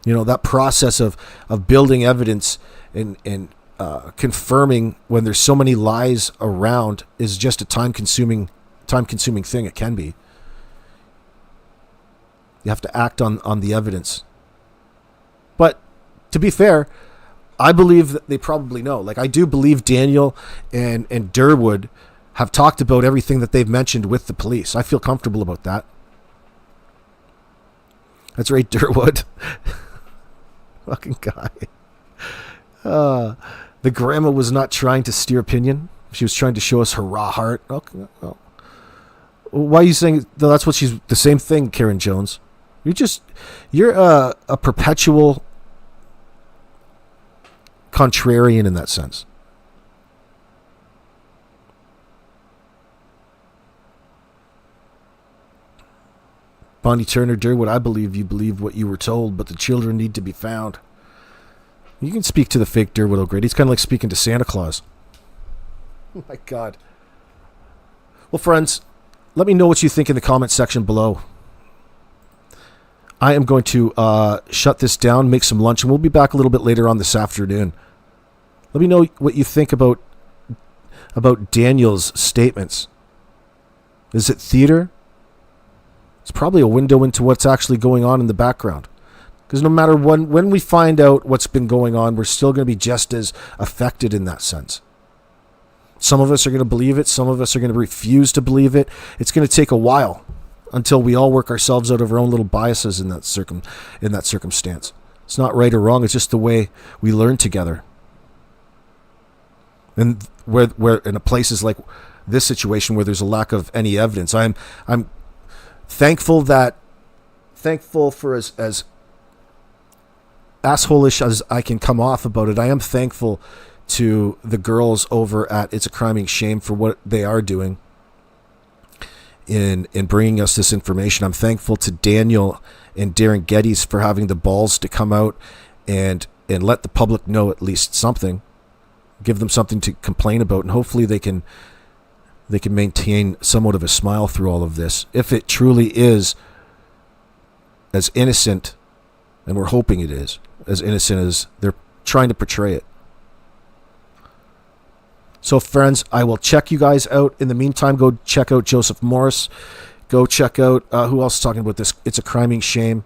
You know, that process of building evidence and confirming when there's so many lies around is just a time-consuming thing. It can be. You have to act on the evidence. But to be fair, I believe that they probably know. Like, I do believe Daniel and Derwood have talked about everything that they've mentioned with the police. I feel comfortable about that. That's right, Durwood. Fucking guy. The grandma was not trying to steer opinion. She was trying to show us her raw heart. Okay, well, why are you saying that's what she's... The same thing, Karen Jones. You're a perpetual contrarian in that sense. Bonnie Turner, Durwood, I believe you believed what you were told, but the children need to be found. You can speak to the fake Durwood O'Grady. It's kind of like speaking to Santa Claus. Oh my God. Well, friends, let me know what you think in the comment section below. I am going to shut this down, make some lunch, and we'll be back a little bit later on this afternoon. Let me know what you think about Daniel's statements. Is it theater? It's probably a window into what's actually going on in the background. Because no matter when we find out what's been going on, we're still going to be just as affected in that sense. Some of us are going to believe it. Some of us are going to refuse to believe it. It's going to take a while until we all work ourselves out of our own little biases in that circumstance. It's not right or wrong. It's just the way we learn together. And where in a places like this situation where there's a lack of any evidence, I'm thankful for as asshole-ish as I can come off about it. I am thankful to the girls over at It's a Criming Shame for what they are doing in bringing us this information. I'm thankful to Daniel and Derin Geddes for having the balls to come out and let the public know at least something, give them something to complain about, and hopefully they can maintain somewhat of a smile through all of this. If it truly is as innocent, and we're hoping it is, as innocent as they're trying to portray it. So, friends, I will check you guys out. In the meantime, go check out Joseph Morris. Go check out, who else is talking about this? It's a Criming Shame.